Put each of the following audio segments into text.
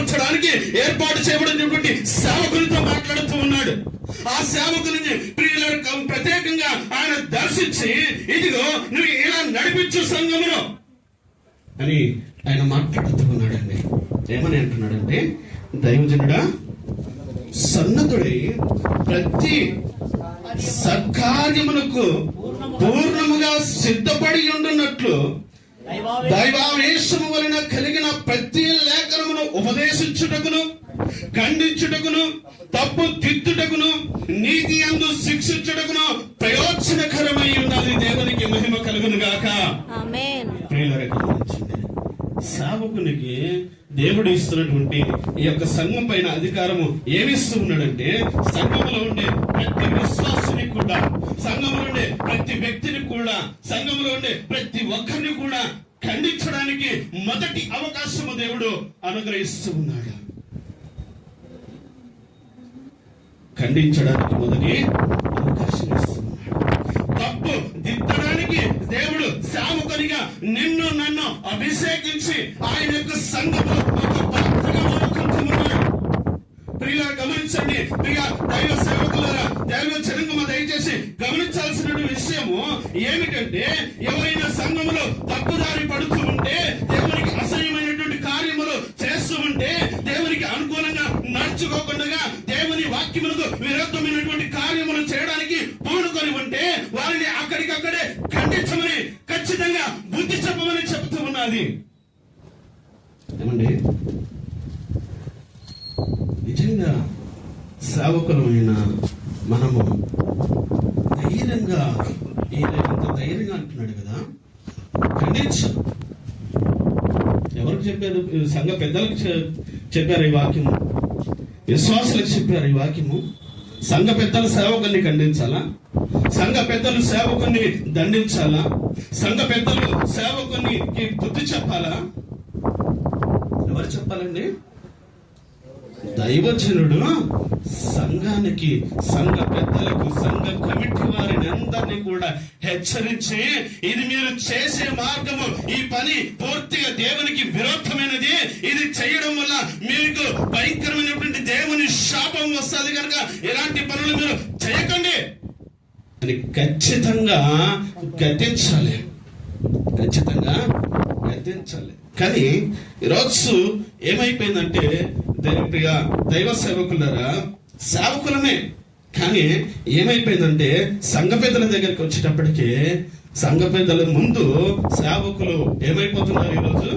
బలపరచడానికి ఏర్పాటు చేయబడినటువంటి సేవకులతో మాట్లాడుతూ ఉన్నాడు. ఆ సేవకులని ప్రియులకు ప్రత్యేకంగా ఆయన దర్శించి, ఇదిగో నువ్వు ఇలా నడిపించు సంఘములో అని ఆయన మాట్లాడుతూ ఉన్నాడండి. ఏమని అంటున్నాడంటే, దైవజనుడా సన్నద్ధుడై ప్రతి సత్కార్యమునకు పూర్ణముగా సిద్ధపడి ఉండున్నట్లు దైవావేశము వలన కలిగిన ప్రతి లేఖనమును ఉపదేశించుటకును, ఖండించుటకును, తప్పు దిద్దుటకును, నీతి యందు శిక్షించుటకును ప్రయోజనకరమై ఉన్నది. దేవునికి మహిమ కలుగును గాక. ఆమేన్. సేవకునికి దేవుడు ఇస్తున్నటువంటి ఈ యొక్క సంఘం పైన అధికారము ఏమిస్తూ ఉన్నాడంటే, సంఘంలో ఉండే ప్రతి విశ్వాసుని కూడా, సంఘంలో ఉండే ప్రతి వ్యక్తిని కూడా, సంఘంలో ఉండే ప్రతి ఒక్కరిని కూడా ఖండించడానికి మొదటి అవకాశము దేవుడు అనుగ్రహిస్తూ ఉన్నాడు. ఖండించడానికి మొదటి అవకాశం ఇస్తున్నాడు. తప్పు దిద్దడానికి దేవుడు సేవకునిగా నిన్ను నన్ను అభిషేకించి ఆయన యొక్క సంఘంలో ఒక పాత్రగా వాడుకుంటున్నాడు. ప్రియులారా గమనించండి, ప్రియ దైవ సేవకులారా, దైవ జనాంగమా దయచేసి గమనించాల్సిన విషయము ఏమిటంటే, ఎవరైనా సంఘములో తప్పుదారి పడుతూ ఉంటే, దేవునికి అసహ్యమైనటువంటి కార్యములు చేస్తూ ఉంటే, దేవునికి అనుకూలంగా నడుచుకోకుండా దేవుని వాక్యములకు విరుద్ధమైనటువంటి కార్యములు చేయడానికి పూనుకొని ఉంటే, వారిని అక్కడికక్కడే ఖండించమని, ఖచ్చితంగా బుద్ధి చెప్పమని చెబుతూ ఉన్నది. ఏమండి, నిజంగా సేవకులమైన మనము ధైర్యంగా, ఎంత ధైర్యంగా అంటున్నాడు కదా, ఖండించు. ఎవరికి చెప్పారు? సంఘ పెద్దలకు చెప్పారు ఈ వాక్యము, విశ్వాసులకు చెప్పారు ఈ వాక్యము. సంఘ పెద్దలు సేవకుని ఖండించాలా? సంఘ పెద్దలు సేవకుని దండించాలా? సంఘ పెద్దలు సేవకుని బుద్ధి చెప్పాలా? ఎవరు చెప్పాలండి? దైవజనుడు సంఘానికి, సంఘ పెద్దలకు, సంఘ కమిటీ వారిని అందరినీ కూడా హెచ్చరించి, ఇది మీరు చేసే మార్గము, ఈ పని పూర్తిగా దేవునికి విరోధమైనది, ఇది చేయడం వల్ల మీకు భయంకరమైనటువంటి దేవుని శాపం వస్తుంది కనుక ఇలాంటి పనులు మీరు చేయకండి అని ఖచ్చితంగా గద్దించాలి. ఖచ్చితంగా గద్దించాలి. కానీ ఈరోజు ఏమైపోయిందంటే, ప్రియ దైవ సేవకులారా, సేవకులమే కానీ ఏమైపోయిందంటే, సంఘ పెద్దల దగ్గరికి వచ్చేటప్పటికి సంఘ పెద్దల ముందు సేవకులు ఏమైపోతున్నారు? ఈరోజు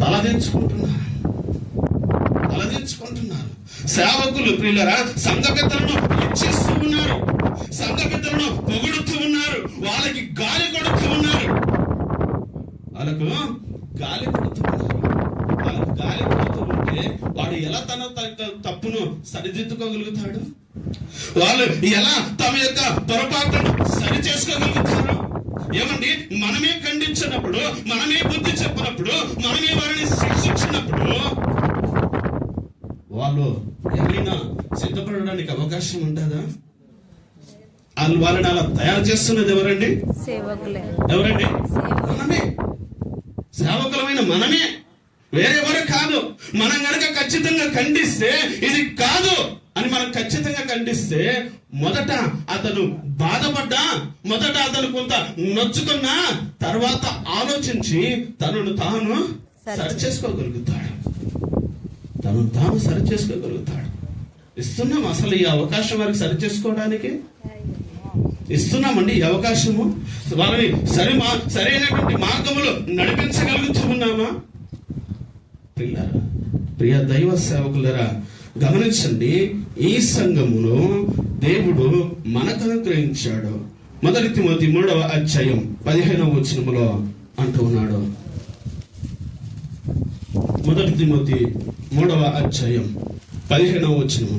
తలదించుకుంటున్నారు. సేవకులు ప్రియులరా సంఘ పెద్దలను హెచ్చిస్తూ ఉన్నారు, సంఘ పెద్దలను పొగుడుతూ ఉన్నారు, వాళ్ళకి గాలి కొడుతూ ఉన్నారు. వాళ్ళకు గాలి కొడుతూ ఉంటే వాడు ఎలా తన తప్పును సరిదిద్దుకోగలుగుతాడు? వాళ్ళు ఎలా తమ యొక్క పొరపాటును సరి చేసుకోగలుగుతారు? ఏమండి, మనమే ఖండించినప్పుడు, మనమే బుద్ధి చెప్పినప్పుడు, మనమే వారిని శిక్షించినప్పుడు వాళ్ళు ఏమైనా సిద్ధపడడానికి అవకాశం ఉంటుందా? వాళ్ళని అలా తయారు చేస్తున్నది ఎవరండి? ఎవరండి? మనమే. సేవకులమైన మనమే, వేరెవరు కాదు. మనం గనక ఖచ్చితంగా ఖండిస్తే, ఇది కాదు అని మనం ఖచ్చితంగా ఖండిస్తే, మొదట అతను బాధపడ్డా, మొదట అతను కొంత నొచ్చుకున్నా, తర్వాత ఆలోచించి తనను తాను సరి చేసుకోగలుగుతాడు. ఇస్తున్నాం అసలు ఈ అవకాశం వారికి సరి చేసుకోవడానికి ఇస్తున్నామండి. ఈ అవకాశము వారిని సరైనటువంటి మార్గములో నడిపించగలుగుతూ ఉన్నామా? ప్రియ దైవ సేవకులరా గమనించండి, ఈ సంఘమును దేవుడు మనకు అనుగ్రహించాడు. 1 తిమోతి 3వ అధ్యాయం 15వ వచనములో అంటూ ఉన్నాడు. 1 తిమోతి 3వ అధ్యాయం 15వ వచనము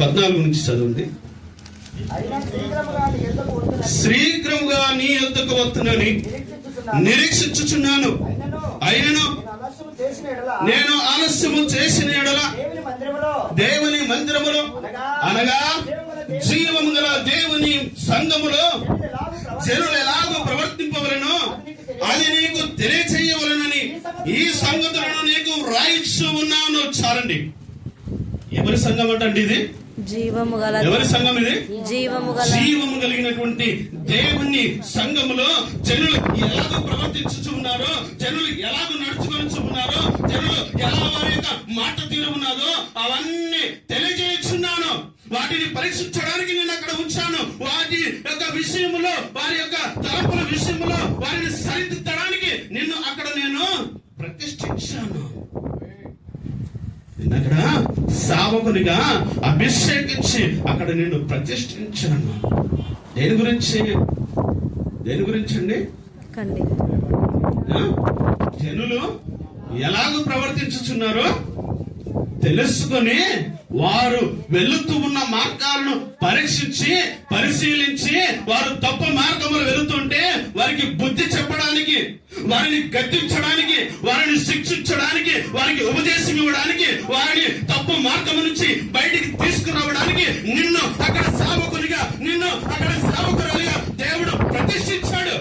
14 నుంచి చదవండి. శీఘ్రముగా నీ యొద్దకు వస్తునని నిరీక్షించుచున్నాను, అయినను నేను ఆలస్యము చేసిన ఎడల దేవుని మందిరములో అనగా జీవము గల దేవుని సంఘములో జనులు ఎలాగో ప్రవర్తింపవలెనో అది నీకు తెలియచేయవలెనని ఈ సంగతులను నీకు రాయిస్తూ ఉన్నాను. చాలండి. ఎవరి సంఘం అంటండి ఇది? జీవము గల. ఎవరి సంఘం ఇది? జీవము గల. జీవము కలిగినటువంటి దేవుని సంఘములో జనులు ఎలాగ ప్రవర్తించుచు ఉన్నారో, జనులు ఎలాగ నడుచుకొని ఉన్నారో, జనులు ఎలా వారి యొక్క మాట తీరు ఉన్నారో అవన్నీ తెలియజేస్తున్నాను. వాటిని పరీక్షించడానికి నేను అక్కడ ఉంచాను. వాటి యొక్క విషయంలో, వారి యొక్క తలపుల విషయంలో వారిని సరిదిద్దడానికి నిన్ను అక్కడ నేను ప్రతిష్ఠించాను. అక్కడ సేవకునిగా అభిషేకించి అక్కడ నిన్ను ప్రతిష్ఠించాను. దేని గురించి? దేని గురించి అండి? జనులు ఎలాగ ప్రవర్తించుచున్నారో తెలుసుకొని వారు వెళుతూ ఉన్న మార్గాలను పరీక్షించి పరిశీలించి వారు తప్పు మార్గములు వెళుతుంటే వారికి బుద్ధి చెప్పడానికి, వారిని గద్దించడానికి, వారిని శిక్షించడానికి, వారికి ఉపదేశం ఇవ్వడానికి, వారిని తప్పు మార్గం నుంచి బయటికి తీసుకురావడానికి నిన్ను అక్కడ సేవకునిగా, నిన్ను అక్కడ సేవకురాలిగా దేవుడు ప్రతిష్ఠించాడు.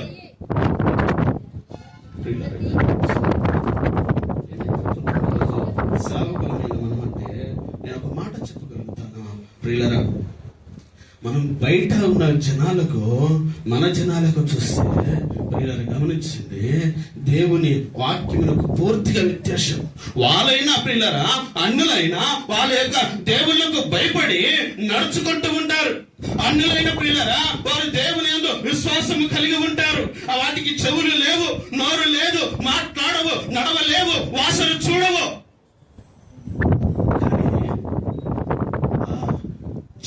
సేవకులమైన మనం అంటే నేను ఒక మాట చెప్పగలుగుతాను ప్రియులరా. మనం బయట ఉన్న జనాలకు, మన జనాలకు చూస్తే ప్రియులరా గమనించండి, దేవుని వాక్యములకు పూర్తిగా వ్యత్యాసం. వాళ్ళైనా ప్రియులరా, అన్యులైనా వాళ్ళ యొక్క దేవుళ్ళకు భయపడి నడుచుకుంటూ ఉంటారు. అన్యులైన ప్రియులరా వారు దేవుని యందు విశ్వాసం కలిగి ఉంటారు. వాటికి చెవులు లేవు, నోరు లేదు, మాట్లాడవు, నడవలేవు, వాసన చూడవు.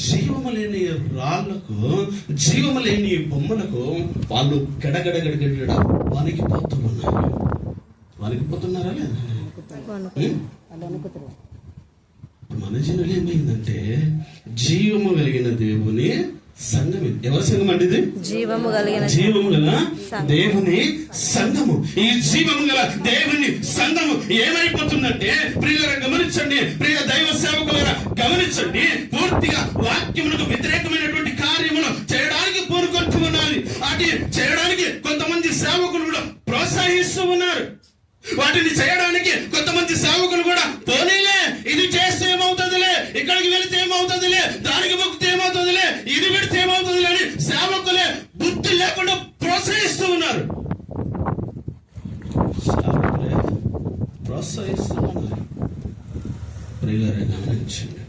జీవము లేని రాళ్లకు, జీవము లేని బొమ్మలకు వాళ్ళు గడగడగడగడ వణికిపోతూ ఉన్నారు. వణికిపోతున్నారా లేదా? మన జనులు ఏమైందంటే జీవము కలిగిన దేవుని సంఘం. ఎవరి సంఘం అండి ఇది? జీవము గల దేవుని సంఘము. ఈ జీవము గల దేవుని సంఘము ఏమైపోతుందంటే ప్రియుల గమనించండి, ప్రియ దైవ సేవకులారా గమనించండి, పూర్తిగా వాక్యములకు వ్యతిరేకమైనటువంటి కార్యములు చేయడానికి పూనుకుంటూ ఉన్నది. అది చేయడానికి కొంతమంది సేవకులు కూడా ప్రోత్సహిస్తూ ఉన్నారు. వాటిని చేయడానికి కొంతమంది సేవకులు కూడా పోనీలే, ఇది చేస్తే ఏమవుతుందిలే, ఇక్కడికి వెళితే ఏమవుతుందిలే, దానికి మొక్కితే ఏమవుతుందిలే, ఇది పెడితే ఏమవుతుందిలే అని సేవకులే బుద్ధి లేకుండా ప్రోత్సహిస్తూ ఉన్నారు. సేవకులే ప్రోత్సహిస్తూ ఉన్నారు. ప్రియులారా గమనించండి,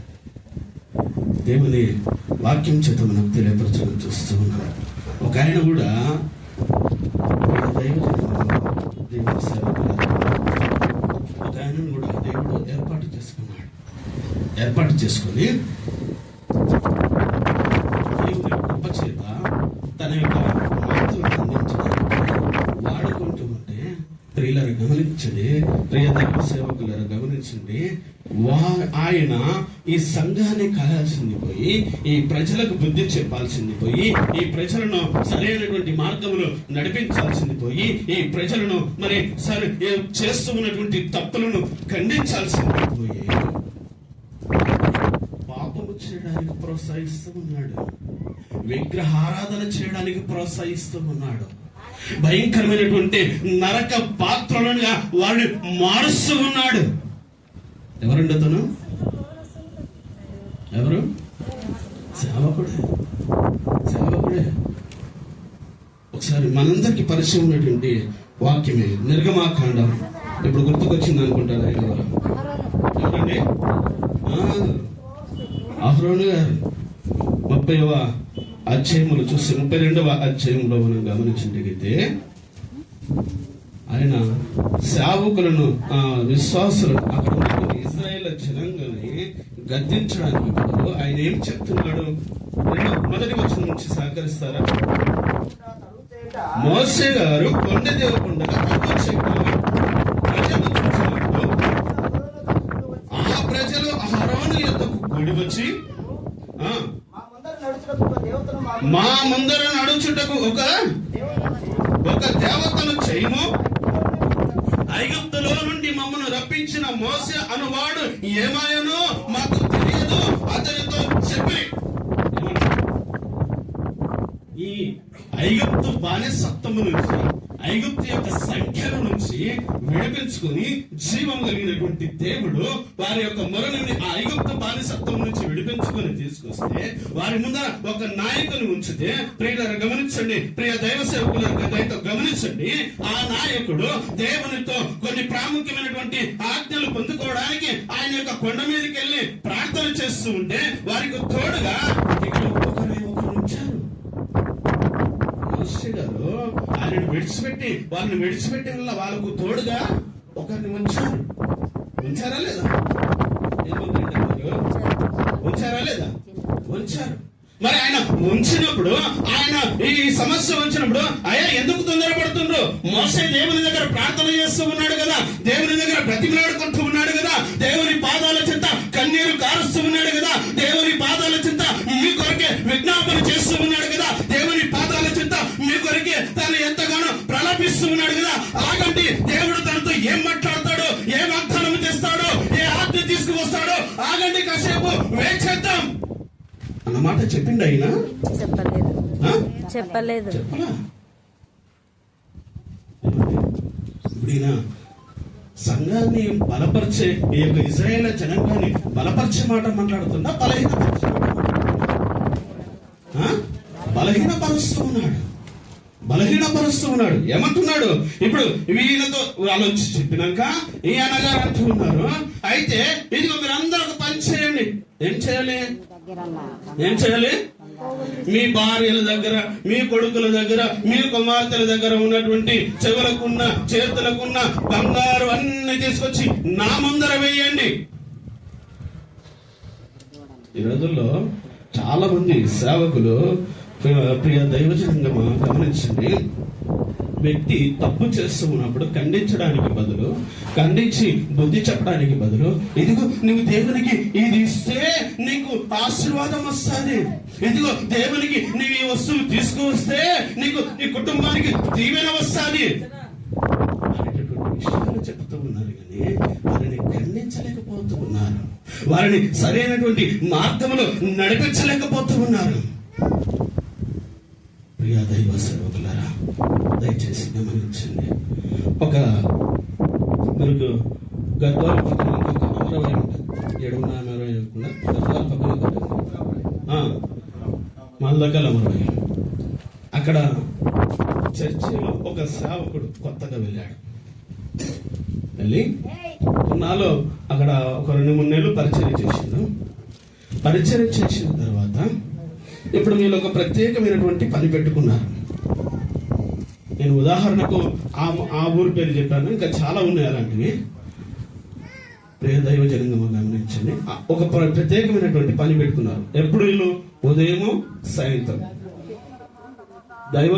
దేవుని వాక్యం చేత మనకు తెలియపరచడం చూస్తూ ఉన్నాం. ఒక ఆయన కూడా దేవుని సేవకులు, ఒక ఆయనను కూడా దేవుడు ఏర్పాటు చేసుకొని దేవుని కృప చేత తన యొక్క మాటలను అందించడానికి వాడుకుంటూ ఉంటే ప్రియులారా గమనించండి, ప్రియ దైవ సేవకులారా గమనించండి, ఆయన ఈ సంఘాన్ని కాయాల్సింది పోయి, ఈ ప్రజలకు బుద్ధి చెప్పాల్సింది పోయి, ఈ ప్రజలను సరైనటువంటి మార్గంలో నడిపించాల్సింది పోయి, ఈ ప్రజలను మరి చేస్తూ ఉన్నటువంటి తప్పులను ఖండించాల్సింది పోయి పాపము చేయడానికి ప్రోత్సహిస్తూ ఉన్నాడు. విగ్రహారాధన చేయడానికి ప్రోత్సహిస్తూ ఉన్నాడు. భయంకరమైనటువంటి నరక పాత్రలుగా వారిని మారుస్తూ ఉన్నాడు. ఎవరండి అతను? ఎవరు? సేవకుడే. ఒకసారి మనందరికి పరిచయం ఉన్నటువంటి వాక్యమే నిర్గమాకాండం. ఇప్పుడు గుర్తుకొచ్చింది అనుకుంటారు ఆయన ద్వారా. ఎవరండి? అహరోను గారు 30వ అధ్యాయములు చూస్తే 32వ అధ్యాయంలో మనం గమనించినట్లయితే ఆయన సేవకులను, విశ్వాసులను, అక్కడ ఉన్న ఇశ్రాయేల్ జనాంగాన్ని గద్దించడానికి బదులు ఆయన ఏం చెప్తున్నాడు? మొదటి వచనం నుంచి సహకరిస్తారా? మోషే గారు కొండ దేవకుండా ఆ ప్రజలు అహరోను యొద్దకు కూడి వచ్చి మా ముందర నడుచుటకు ఒక దేవతను చేయము, ఐగుప్తులో నుండి మమ్మను రప్పించిన మోసే అనువాడు ఏమాయనో మాకు తెలియదు అతనితో చెప్పి. ఈ ఐగుప్తు బానిసత్వము నుంచి, ఐగుప్తు యొక్క సంఖ్యల నుంచి విడిపించుకుని జీవం కలిగినటువంటి దేవుడు వారి యొక్క మొరని ఆ ఐగుప్తు బానిసత్వం నుంచి విడిపించుకుని తీసుకొస్తే వారి ముందర ఒక నాయకుని ఉంచితే ప్రియులారా గమనించండి, ప్రియ దైవ సేవకుల దయతో గమనించండి, ఆ నాయకుడు దేవునితో కొన్ని ప్రాముఖ్యమైనటువంటి ఆజ్ఞలు పొందుకోవడానికి ఆయన యొక్క కొండ మీదకి వెళ్ళి ప్రార్థన చేస్తూ ఉంటే వారికి తోడుగా ఇక్కడ ఒకరు ఉంచారు. మోషే గారు ఆయనను వాళ్ళని విడిచిపెట్టి వాళ్ళకు తోడుగా ఒకరిని ఉంచారా లేదా? ఉంచారా లేదా? ఉంచారు. మరి ఆయన ఉంచినప్పుడు, ఆయన ఈ సమస్య వచ్చినప్పుడు అయ్యా ఎందుకు తొందరపడుతుండ్రు? మోసే దేవుని దగ్గర ప్రార్థన చేస్తూ ఉన్నాడు కదా, దేవుని దగ్గర బ్రతిమలాడుకుంటూ ఉన్నాడు కదా, దేవుని పాదాల చెంత కన్నీరు కారుస్తూ ఉన్నాడు కదా, దేవుని పాదాల చెంత మీ కొరకే విజ్ఞాపన చేస్తూ ఉన్నాడు కదా, దేవుని పాదాల చెంత మీ కొరకే తను ఎంతగానో ప్రలాపిస్తూ ఉన్నాడు కదా. ఆగండి, దేవుడు తనతో ఏం మాట్లాడతాడో, ఏ వాగ్దానం చేస్తాడో, ఏ ఆజ్ఞ తీసుకువస్తాడో ఆగండి, కాసేపు వెయిట్ చేద్దాం అన్నమాట చెప్పిండు ఆయన. చెప్పలేదు. చెప్పలా? ఇప్పుడు ఈయన సంఘాన్ని బలపరిచే ఈ యొక్క ఇజ్రాయేల్ జనాంగాన్ని బలపరిచే మాట మాట్లాడుతుందా, బలహీనపరుస్తూ ఉన్నాడు. ఏమంటున్నాడు? ఇప్పుడు వీళ్ళతో ఆలోచించి చెప్పినాక ఈ అన్నగారు అంటూ ఉన్నారు, అయితే ఇదిగో మీరు అందరూ ఒక పని చేయండి. ఏం చేయాలి? మీ భార్యల దగ్గర, మీ కొడుకుల దగ్గర, మీ కుమార్తెల దగ్గర ఉన్నటువంటి చెవులకున్న చేతులకున్న బంగారు అన్ని తీసుకొచ్చి నా ముందర వేయండి. ఈ రోజుల్లో చాలా మంది సేవకులు, ప్రియ దైవజనంగా గమనించండి, వ్యక్తి తప్పు చేస్తూ ఉన్నప్పుడు ఖండించి బుద్ధి చెప్పడానికి బదులు ఇదిగో నువ్వు దేవునికి ఇది ఇస్తే నీకు ఆశీర్వాదం వస్తుంది, ఇదిగో దేవునికి నువ్వు ఈ వస్తువు తీసుకువస్తే నీకు నీ కుటుంబానికి దీవెన వస్తుంది అనేటటువంటి విషయాలు చెప్తూ ఉన్నారు. కానీ వారిని ఖండించలేకపోతూ ఉన్నారు, వారిని సరైనటువంటి మార్గంలో నడిపించలేకపోతూ ఉన్నారు. ప్రియ దైవ సేవకులారా, దయచేసి గమనించండి. ఒక మీకు గద్వాల పక్కన ఇంకొక అమరవై ఉంటుంది, 7:40 గద్వాల పక్కన మల్లకల్ అమరవై. అక్కడ చర్చిలో ఒక సేవకుడు కొత్తగా వెళ్ళి నాలో అక్కడ ఒక 2-3 నెలలు పరిచయం చేసిండు. పరిచయం చేసిన తర్వాత ఇప్పుడు మీరు ఒక ప్రత్యేకమైనటువంటి పని పెట్టుకున్నారు. నేను ఉదాహరణకు ఆ ఊరి పేరు చెప్పాను, ఇంకా చాలా ఉన్నాయి అలాంటివి. ప్రియ దైవ జనంగా గమనించండి, ఒక ప్రత్యేకమైనటువంటి పని పెట్టుకున్నారు. ఎప్పుడు వీళ్ళు ఉదయము సాయంత్రం దైవ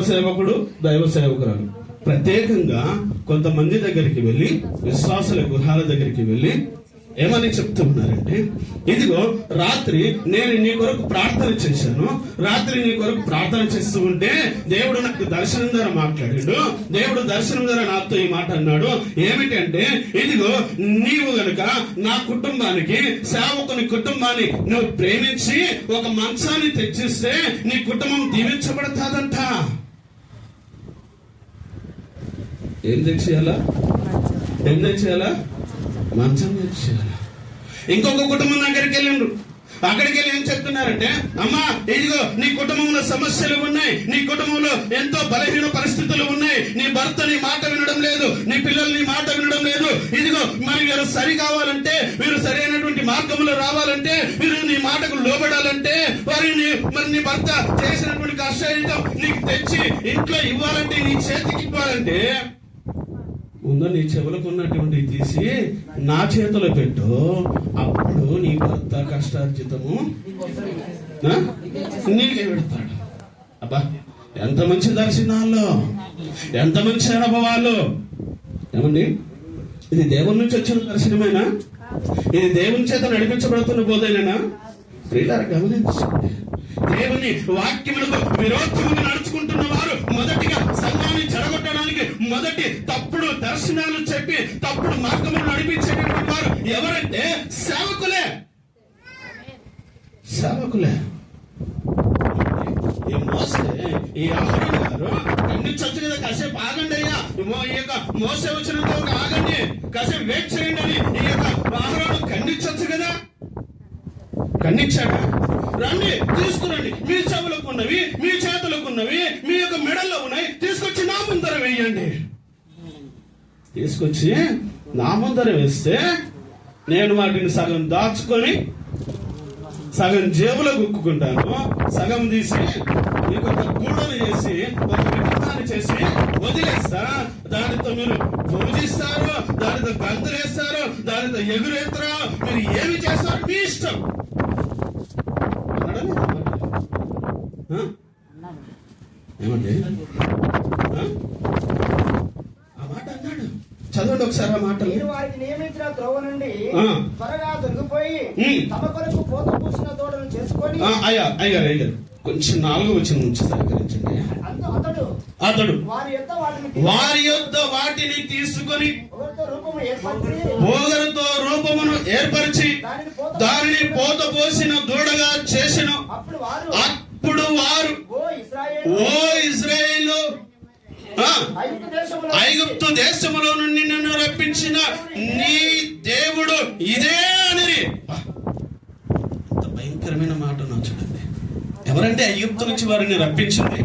సేవకురాలు ప్రత్యేకంగా కొంతమంది దగ్గరికి వెళ్ళి, విశ్వాసుల గృహాల దగ్గరికి వెళ్ళి ఏమని చెప్తూ ఉన్నారంటే, ఇదిగో రాత్రి నేను నీ కొరకు ప్రార్థన చేశాను, రాత్రి నీ కొరకు ప్రార్థన చేస్తూ ఉంటే దేవుడు నాకు దర్శనం ద్వారా మాట్లాడాడు, దేవుడు దర్శనం ద్వారా నాతో ఈ మాట అన్నాడు. ఏమిటంటే, ఇదిగో నీవు గనుక నా కుటుంబానికి, సేవకుని కుటుంబాన్ని నువ్వు ప్రేమించి ఒక మంచాన్ని తెచ్చిస్తే నీ కుటుంబం దీవించబడతాదంట. ఏం తెచ్చేయాలా? మంచం తెచ్చేయాలా? ఇంకొక కుటుంబం దగ్గరికి వెళ్ళండు. అక్కడికి వెళ్ళి ఏం చెప్తున్నారంటే, అమ్మా ఇదిగో నీ కుటుంబంలో సమస్యలు ఉన్నాయి, నీ కుటుంబంలో ఎంతో బలహీన పరిస్థితులు ఉన్నాయి, నీ భర్త నీ మాట వినడం లేదు, నీ పిల్లలు నీ మాట వినడం లేదు, ఇదిగో మరి వీరు సరి కావాలంటే, వీరు సరైనటువంటి మార్గంలో రావాలంటే, వీరు నీ మాటకు లోబడాలంటే, మరి నీ భర్త చేసినటువంటి కష్టాయితం నీకు తెచ్చి ఇంట్లో ఇవ్వాలంటే, నీ చేతికి ఇవ్వాలంటే ముందు నీ చెవులకు ఉన్నటువంటి తీసి నా చేతిలో పెట్టు, అప్పుడు నీ భర్త కష్టార్జితము నీకే పెడతాడు. అబ్బా, ఎంత మంచి దర్శనాల్లో, ఎంత మంచి అనుభవాలు. ఏమండి, ఇది దేవుని నుంచి వచ్చిన దర్శనమేనా? ఇది దేవుని చేత నడిపించబడుతున్న బోధనేనా? ప్రియులారా గమనించండి, దేవుని వాక్యములకు విరోధముగా నడుచుకుంటున్న వారు మొదటిగా సంఘాన్ని చెడగొట్టడానికి మొదటి తప్పుడు దర్శనాలు చెప్పి తప్పుడు మార్గములు నడిపించేటటువంటి వారు ఎవరంటే సేవకులే. ఈ మోసే, ఈ అహరోను గారు ఖండించచ్చు కదా, కాసేపు ఆగండి అయ్యా, ఈ యొక్క మోసే వచ్చినంత వరకు ఆగండి, కాసేపు వెయిట్ చేయండి అని ఈ యొక్క అహరోను ఖండించచ్చు కదా. ఖండించాడా? రండి తీసుకురండి, మీ చెవులకు ఉన్నవి, మీ చేతులకు ఉన్నవి, మీ యొక్క మెడల్లో ఉన్నాయి, తీసుకొచ్చి నా ముందర వేయండి. తీసుకొచ్చి నా ముందర వేస్తే నేను వాటిని సగం దాచుకొని సగం జేబులో గుక్కుకుంటాను, సగం తీసి మీకు ఒక గూడను చేసి ఒక విగ్రహాన్ని చేసి వదిలేస్తా. దానితో మీరు పూజిస్తారు, దానితో గంతులేస్తారు, దానితో ఎగురేస్తారు, మీరు ఏమి చేస్తారు మీ ఇష్టం. ఏమండి ఆ మాట అన్నాడు? చదవండి ఒకసారి ఆ మాటలు. మీరు వారికి నియమించిన త్రోవ నుండి త్వరగా దొరికిపోయి తమ కొరకు పోత పూసిన తోటను చేసుకొని. అయ్యారు కొంచెం 4వ వచనం నుంచి సహకరించండి. అతడు వారి యొద్ద వాటిని తీసుకొని పోగరుతో రూపమును ఏర్పరిచి దానిని పోత పోసిన దూడగా చేసెను. అప్పుడు వారు, ఓ ఇశ్రాయేలు, ఐగుప్తు దేశములో నుండి నిన్ను రప్పించిన నీ దేవుడు ఇదే అని. అంత భయంకరమైన మాట చూడండి. ఎవరంటే ఐగుప్తు నుంచి వారిని రప్పించింది?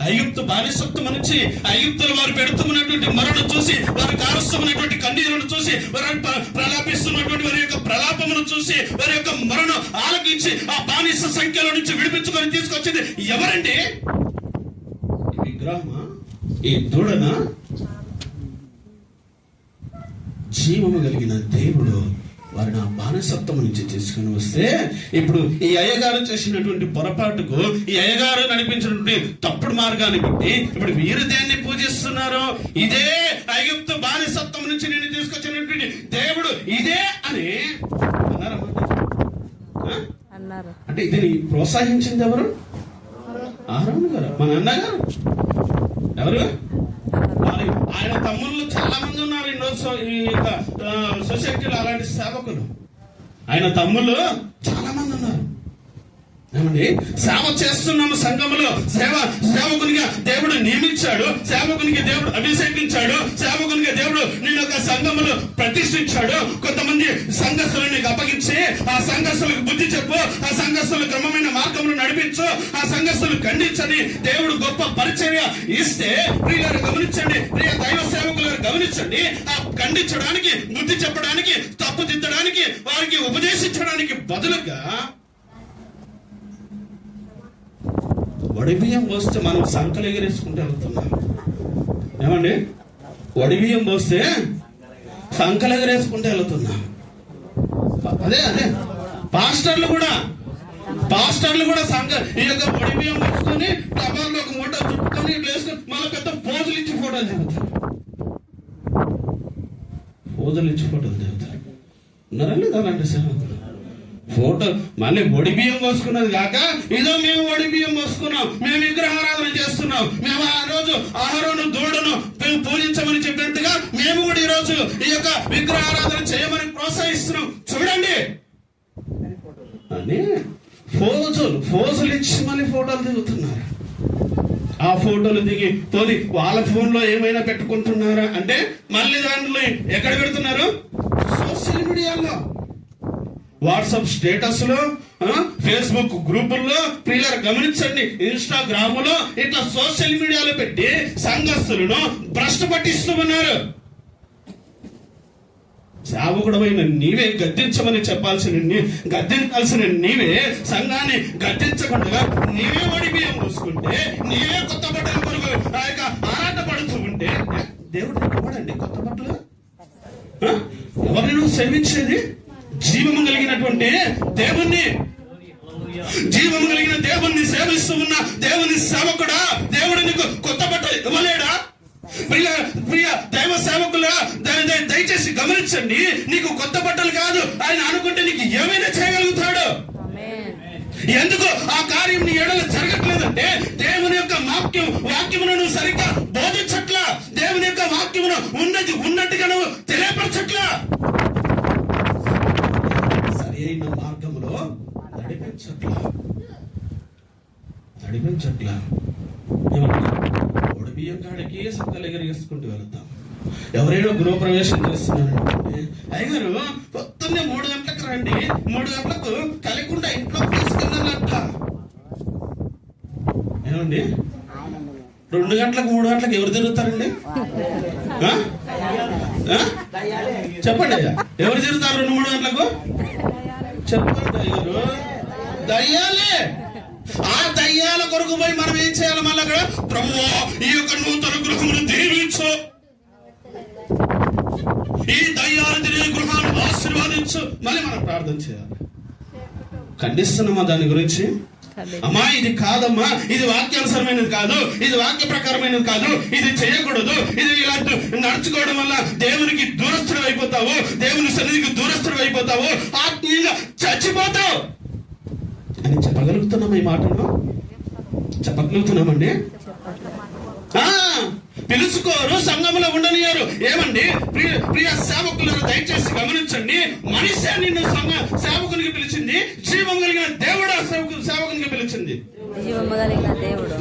ఐగుప్తు బానిసత్వం నుంచి ఐగుప్తులు వారు పెడుతున్నటువంటి మరణను చూసి, వారు కారుస్తున్నటువంటి కన్నీరులను చూసి, వారు ప్రలాపిస్తున్నటువంటి వారి యొక్క ప్రలాపమును చూసి, వారి యొక్క మరణం ఆలకించి ఆ బానిస సంఖ్యలో నుంచి విడిపించుకొని తీసుకొచ్చింది ఎవరండి? విగ్రహమా? ఈ దూడన? జీవము కలిగిన దేవుడు వారిని ఆ బానిసత్వం నుంచి తీసుకుని వస్తే, ఇప్పుడు ఈ అయ్యగారు చేసినటువంటి పొరపాటుకు, ఈ అయ్యగారు నడిపించినటువంటి తప్పుడు మార్గాన్ని బట్టి ఇప్పుడు వీరు దేన్ని పూజిస్తున్నారు? ఇదే ఐగుప్తు బానిసత్వం నుంచి నేను తీసుకొచ్చినటువంటి దేవుడు ఇదే అని అన్నారు. అంటే ఇది ప్రోత్సహించింది ఎవరు? అహరోను గారు, మన అన్నగారు. ఎవరు? ఆయన తమ్ముళ్ళు చాలా మంది ఉన్నారు ఈ యొక్క సొసైటీలో, అలాంటి సేవకులు. ఆయన తమ్ముళ్ళు చాలా మంది ఉన్నారు. ఏమండి, సేవ చేస్తున్నాము సంఘములో. సేవకునిగా దేవుడు నియమించాడు, సేవకునికి దేవుడు అభిషేకించాడు, సేవకునిగా దేవుడు నిన్ను ఒక సంఘములో ప్రతిష్ఠించాడు. కొంతమంది సంఘస్థులను నీకు అప్పగించి ఆ సంఘస్థులకు బుద్ధి చెప్పు, ఆ సంఘస్థులు క్రమమైన మార్గమును నడిపించు, ఆ సంఘస్థులు ఖండించని దేవుడు గొప్ప పరిచర్య ఇస్తే, ప్రియులారు గమనించండి, ప్రియ దైవ సేవకులను గమనించండి, ఆ ఖండించడానికి, బుద్ధి చెప్పడానికి, తప్పుదిద్దడానికి, వారికి ఉపదేశించడానికి బదులుగా వడిబియ్యం పోస్తే మనం సంకలు ఎగిరేసుకుంటూ వెళ్తున్నాం. ఏమండి, వడిబియ్యం పోస్తే సంకలు ఎగిరేసుకుంటూ వెళ్తున్నాం. అదే పాస్టర్లు కూడా ఈ యొక్క వడిబియ్యం పోసుకొని టబాల్లో ఒక మూట చుట్టుకొని ఇట్లా వేసుకొని మళ్ళీ పెద్ద పోజులు ఇచ్చి ఫోటోలు దిగుతారు. ఉన్నారండి అలాంటి సేవకులు. ఫోటో మళ్ళీ ఒడి బియ్యం పోసుకున్నది కాక, ఇదో మేము ఒడి బియ్యం పోసుకున్నాం, మేము విగ్రహారాధన చేస్తున్నాం, మేము ఆ రోజు అహరోను దూడను పూజించమని చెప్పినట్టుగా మేము కూడా ఈ రోజు ఈ యొక్క విగ్రహారాధన చేయమని ప్రోత్సహిస్తున్నాం చూడండి అని ఫోజులు ఇచ్చి మళ్ళీ ఫోటోలు దిగుతున్నారు. ఆ ఫోటోలు దిగి పోని వాళ్ళ ఫోన్ లో ఏమైనా పెట్టుకుంటున్నారా అంటే మళ్ళీ దాంట్లో ఎక్కడ పెడుతున్నారు? సోషల్ మీడియాలో, వాట్సాప్ స్టేటస్ లో, ఫేస్బుక్ గ్రూపుల్లో, ప్రియులారు గమనించండి, ఇన్స్టాగ్రామ్ లో, ఇట్లా సోషల్ మీడియాలో పెట్టి సంఘస్థులను భ్రష్టు పట్టిస్తూ ఉన్నారు. సేవకుడమైన నీవే గద్దించమని గద్దించాల్సిన నీవే సంఘాన్ని గద్దించకుండా నీవే ఒడి బియ్యం పూసుకుంటే, నీవే కొత్త బట్టల కొరకు ఆ యొక్క ఆరాట పడుతూ ఉంటే దేవుడు ఇవ్వడండి కొత్త బట్టలు? ఎవరిని సేవించేది? జీవము కలిగినటువంటి దేవుణ్ణి, జీవము కలిగిన దేవుణ్ణి సేవిస్తూ ఉన్న దేవుని సేవకుడా, దేవుడు నీకు కొత్త బట్టలు ఇవ్వలేడా? ప్రియ దైవ సేవకులా, దయచేసి గమనించండి, నీకు కొత్త బట్టలు కాదు ఆయన అనుకుంటే నీకు ఏమైనా చేయగలుగుతాడు. ఎందుకు ఆ కార్యం నీ ఎడల జరగట్లేదంటే దేవుని యొక్క వాక్యమును నువ్వు సరిగ్గా బోధించట్లా, దేవుని యొక్క వాక్యమును ఉన్నట్టుగా నువ్వు తెలియపరచట్లా, సరి అయిన మార్గంలో నడిపించట్లా. బియ్యం కాడికి సక్కలు ఎగరేసుకుంటూ వెళ్తాం. ఎవరైనా గృహప్రవేశం చేస్తున్నారంటే అయ్యగారు పొద్దున్నే 3 గంటలకు రండి, 3 గంటలకు కలికుండా ఇంట్లో తీసుకెళ్ళాలంట. ఏమండి 2 గంటలకు 3 గంటలకు ఎవరు తిరుగుతారండి? చెప్పండి అయ్యా, ఎవరు తిరుగుతారు 2-3 గంటలకు? చెప్పండి అయ్యారు. దయ్యాలే. ఆ దయ్యాల కొరకు పోయి మనం ఏం చేయాలి? మళ్ళీ అక్కడ ప్రభువా ఈ యొక్క నూతన గృహమును దీవించు, ఈ దయ్యాలు తిరిగే గృహాన్ని ఆశీర్వాదించు, మళ్ళీ మనం ప్రార్థన చేయాలి. ఖండిస్తున్నామా దాని గురించి? అమ్మా ఇది కాదమ్మా, ఇది వాక్యానుసరమైనది కాదు, ఇది వాక్య ప్రకారమైనది కాదు, ఇది చేయకూడదు, ఇది ఇలాంటి నడుచుకోవడం వల్ల దేవునికి దూరస్తుడు అయిపోతావు, దేవుని సన్నిధికి దూరస్తుడు అయిపోతావు, ఆత్మీయంగా చచ్చిపోతావు అని చెప్పగలుగుతున్నామా? ఈ మాటను చెప్పగలుగుతున్నామండి? పిలుచుకోరు, సంఘంలో ఉండనియారు. ఏమండి ప్రియ సేవకులను దయచేసి గమనించండి. మనిషి నిన్ను సేవకునికి పిలిచింది, జీవం కలిగిన దేవుడు సేవకునికి పిలిచింది.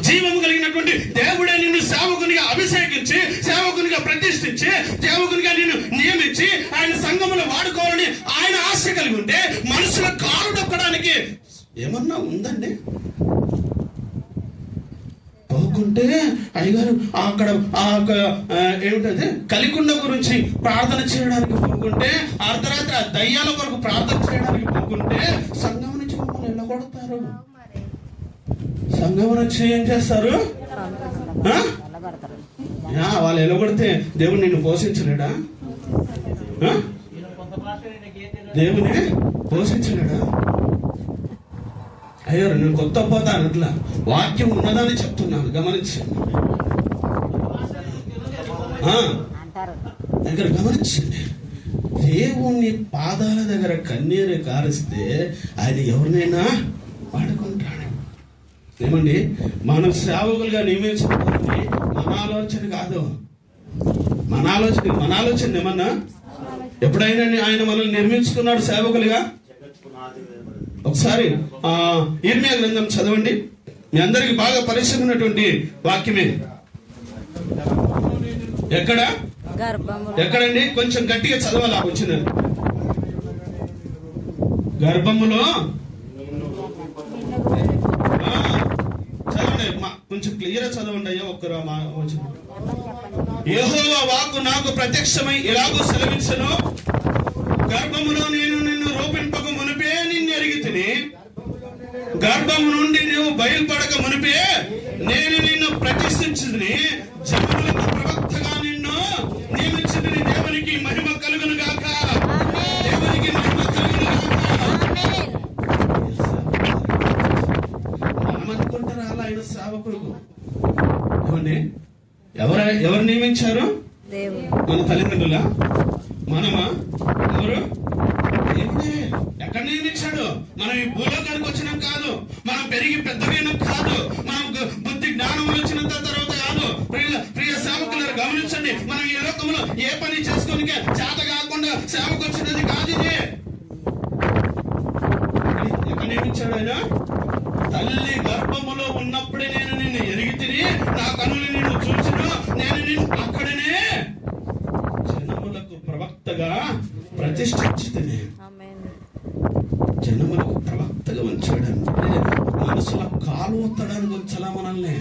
జీవము కలిగినటువంటి దేవుడే నిన్ను సేవకునిగా అభిషేకించి, సేవకునిగా ప్రతిష్ఠించి, సేవకునిగా నిన్ను నియమించి ఆయన సంఘములో వాడుకోవాలని ఆయన ఆశ కలిగి ఉంటే మనుషుల కాలు దొక్కడానికి ఏమన్నా ఉందండి? పోకుంటే అయ్యగారు అక్కడ ఏమిటది కలికుండ గురించి ప్రార్థన చేయడానికి పోకుంటే, అర్ధరాత్రి ఆ దయ్యాల కొరకు ప్రార్థన చేయడానికి పోకుంటే సంఘం నుంచి మమ్మల్ని వెళ్ళగొడతారు. సంఘం నుంచి ఏం చేస్తారు? వాళ్ళు వెళ్ళగొడితే దేవుడు నిన్ను పోషించలేడా? దేవుని పోషించలేడా? అయ్యో నేను కొత్త పోతాను, అట్లా వాక్యం ఉన్నదని చెప్తున్నాను, గమనించండి. దగ్గర గమనించండి. దేవుని పాదాల దగ్గర కన్నీరు కారిస్తే ఆయన ఎవరినైనా వాడుకుంటాడు. ఏమండి మనం సేవకులుగా నియమించుకోవాలి. మన ఆలోచన కాదు, మన ఆలోచన ఏమన్నా ఎప్పుడైనా ఆయన మనల్ని నిర్మించుకున్నాడు సేవకులుగా? ఒకసారి ఇర్మియా గ్రంథం చదవండి. మీ అందరికి బాగా పరిచయమైనటువంటి వాక్యమే. ఎక్కడండి? కొంచెం గట్టిగా చదవాలి. వచ్చింది గర్భములో. చదవండి, కొంచెం క్లియర్ చదవండి అయ్యా. ఒక్కరు యెహోవా వాక్కు నాకు ప్రత్యక్షమై ఇలాగూ సెలవించెను, గర్భములో నేను నిన్ను రూపింపక మునిపే నిన్ను ఎరిగితిని, గర్భము నుండి నువ్వు బయలుపడక మునిపే నేను నిన్ను ప్రతిష్ఠించితిని, జనములకు ప్రవక్తగా నిన్ను నియమించితిని. దేవునికి మహిమ కలుగును గాక. దేవునికి మహిమ కలుగును గాక. మనమనుకుంటారా అలా ఆయన సేవకుడు? ఏమండి ఎవరు నియమించారు? మన తల్లిదండ్రుల? మనమా? ఎవరు? దేవుడే. ఎక్కడ నియమించాడు? మనం ఈ భూలోకానికి వచ్చినాం కాదు, మనం పెరిగి పెద్దగైనా కాదు, మనం బుద్ధి జ్ఞానం వచ్చిన తర్వాత కాదు. ప్రియ సేవకులను గమనించండి. మనం ఈ లోకంలో ఏ పని చేసుకోనిక చేత కాకుండా సేవకు వచ్చినది కాదు. ఇది ఎక్కడ నియమించాడు ఆయన? తల్లి గర్భములో ఉన్నప్పుడే నేను నిన్ను ఎరిగితిని, నా కనులు నిన్ను చూసిను, నేను నిన్ను అక్కడనే జనములకు ప్రవక్తగా ప్రతిష్ఠించితిని. జనములకు ప్రవక్తగా ఉంచాడంటే మనసుల కాలు ఒత్తడానికి ఉంచలా, మనల్ని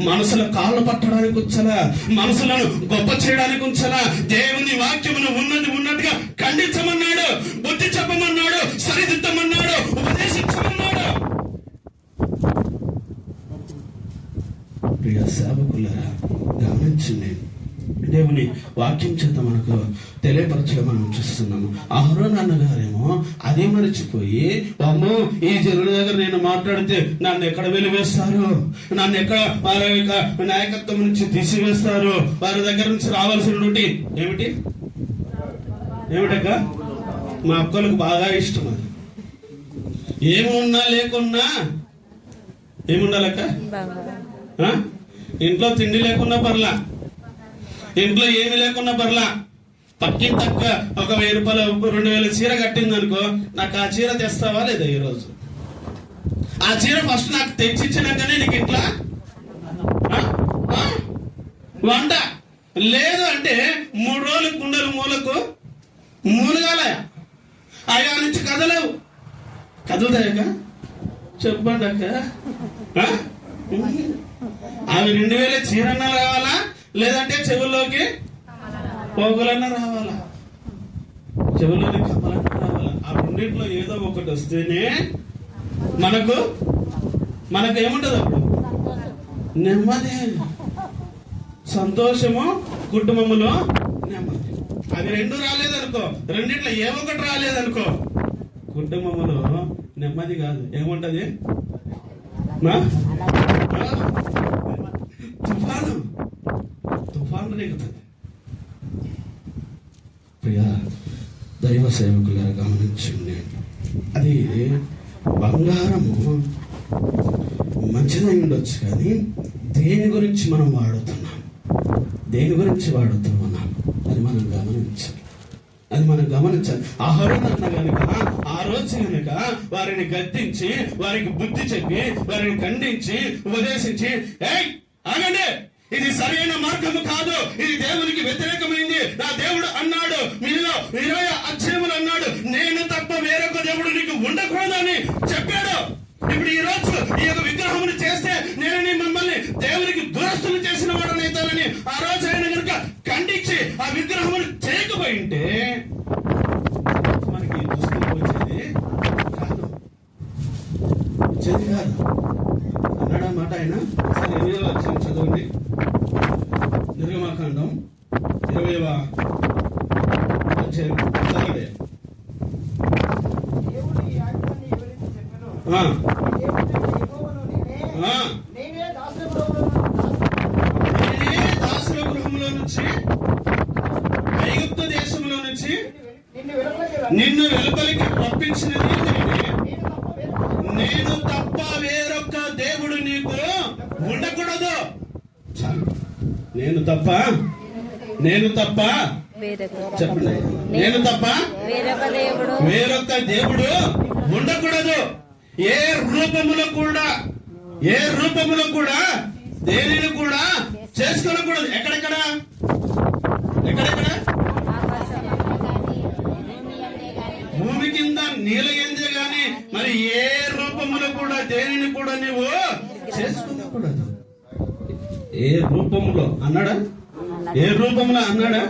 మనసుల కాళ్ళు పట్టడానికి ఉంచలా, మనసులను గొప్ప చేయడానికి ఉంచలా. దేవుని వాక్యమును ఉన్నది ఉన్నట్టుగా ఖండించమన్నాడు, బుద్ధి చెప్పమన్నాడు, సరిదిద్దమన్నాడు, ఉపదేశించమన్నాడు. ప్రియ సేవకులారా గమనించండి. దేవుని వాక్యం చేత మనకు తెలియపరచగా మనం చూస్తున్నాము. అహరోను అన్నగారేమో అదే మరిచిపోయి, అమ్మో ఈ జనుల దగ్గర నేను మాట్లాడితే నన్ను ఎక్కడ వెలివేస్తారు, నన్ను ఎక్కడ వారి యొక్క నాయకత్వం నుంచి తీసివేస్తారు, వారి దగ్గర నుంచి రావాల్సినటువంటి ఏమిటక్క మా అక్కలకు బాగా ఇష్టం. అది ఏమున్నా లేకున్నా ఏముండాలక్క? ఇంట్లో తిండి లేకున్నా పర్లా, ఇంట్లో ఏమి లేకున్నా పర్లా, పక్కింటక్క ఒక 1000 రూపాయలు 2000 చీర కట్టింది అనుకో, నాకు ఆ చీర తెస్తావా లేదా? ఈరోజు ఆ చీర ఫస్ట్ నాకు తెచ్చిచ్చినాకనే నీకు ఇట్లా వంట లేదు అంటే 3 రోజులు కుండలు మూలగాల ఆయా నుంచి కదలేవు. కదులుతాయక చెప్పండి అక్క. అవి 2000 చీరన్నా రావాలా, లేదంటే చెవుల్లోకి పోగులన్నా రావాలా, చెవుల్లోకి కమ్మలన్నా రావాలా. ఆ రెండింటిలో ఏదో ఒకటి వస్తేనే మనకు ఏముంటది అప్పుడు? నెమ్మది, సంతోషము, కుటుంబములో నెమ్మది. అవి 2 రాలేదనుకో, రెండిట్లో ఏ ఒకటి రాలేదనుకో, కుటుంబములో నెమ్మది కాదు. ఏముంటది? తుఫాను రేగుతుంది. ప్రియా దైవ సేవకులారా గమనించండి, అది బంగారము మంచిదై ఉండొచ్చు, కానీ దేని గురించి మనం వాడుతున్నాం, దేని గురించి వాడుతున్నాం అది మనం గమనించాలి. అహరోను అన్న గనుక ఆ రోజు గనుక వారిని గద్దించి, వారికి బుద్ధి చెప్పి, వారిని ఖండించి, ఉపదేశించి, ఏయ్ ఆగండి, ఇది సరైన మార్గము కాదు, ఇది దేవునికి వ్యతిరేకమైంది, నా దేవుడు అన్నాడు, మీలో 20 అధ్యాయములు అన్నాడు, నేను తప్ప వేరొక దేవుడు నీకు ఉండకూడదని చెప్పాడు. ఇప్పుడు ఈ రోజు ఈ యొక్క విగ్రహమును చేస్తే నేను మిమ్మల్ని దేవునికి దురస్తులు చేసిన వాడనైతానని ఆ రోజు ఆయన కనుక ఖండించి ఆ విగ్రహమును చేయకపోయింటే మనకి దుస్తులు వచ్చేది కాదు అన్నాడా మాట ఆయన. సరే 8వ అధ్యాయం చదవండి. నిర్గమకాండం 20వ అధ్యాయం చదవండి. దాసుల గృహంలో నుంచి, ఐగుప్తు దేశంలో నుంచి నిన్ను వెలుపలికి రప్పించినది నేను తప్ప వేరొక్క దేవుడు నీకు ఉండకూడదు. నేను తప్ప చెప్పండి, నేను తప్ప వేరొక్క దేవుడు ఉండకూడదు. ఏ రూపములో కూడా దేనిని కూడా చేసుకోకూడదు. ఎక్కడెక్కడ భూమి కింద నీళ్ళ ఎందే గాని మరి ఏ రూపములో కూడా దేనిని కూడా నువ్వు చేసుకోకూడదు. ఏ రూపంలో అన్నాడా? ఏ రూపంలో అన్నాడా?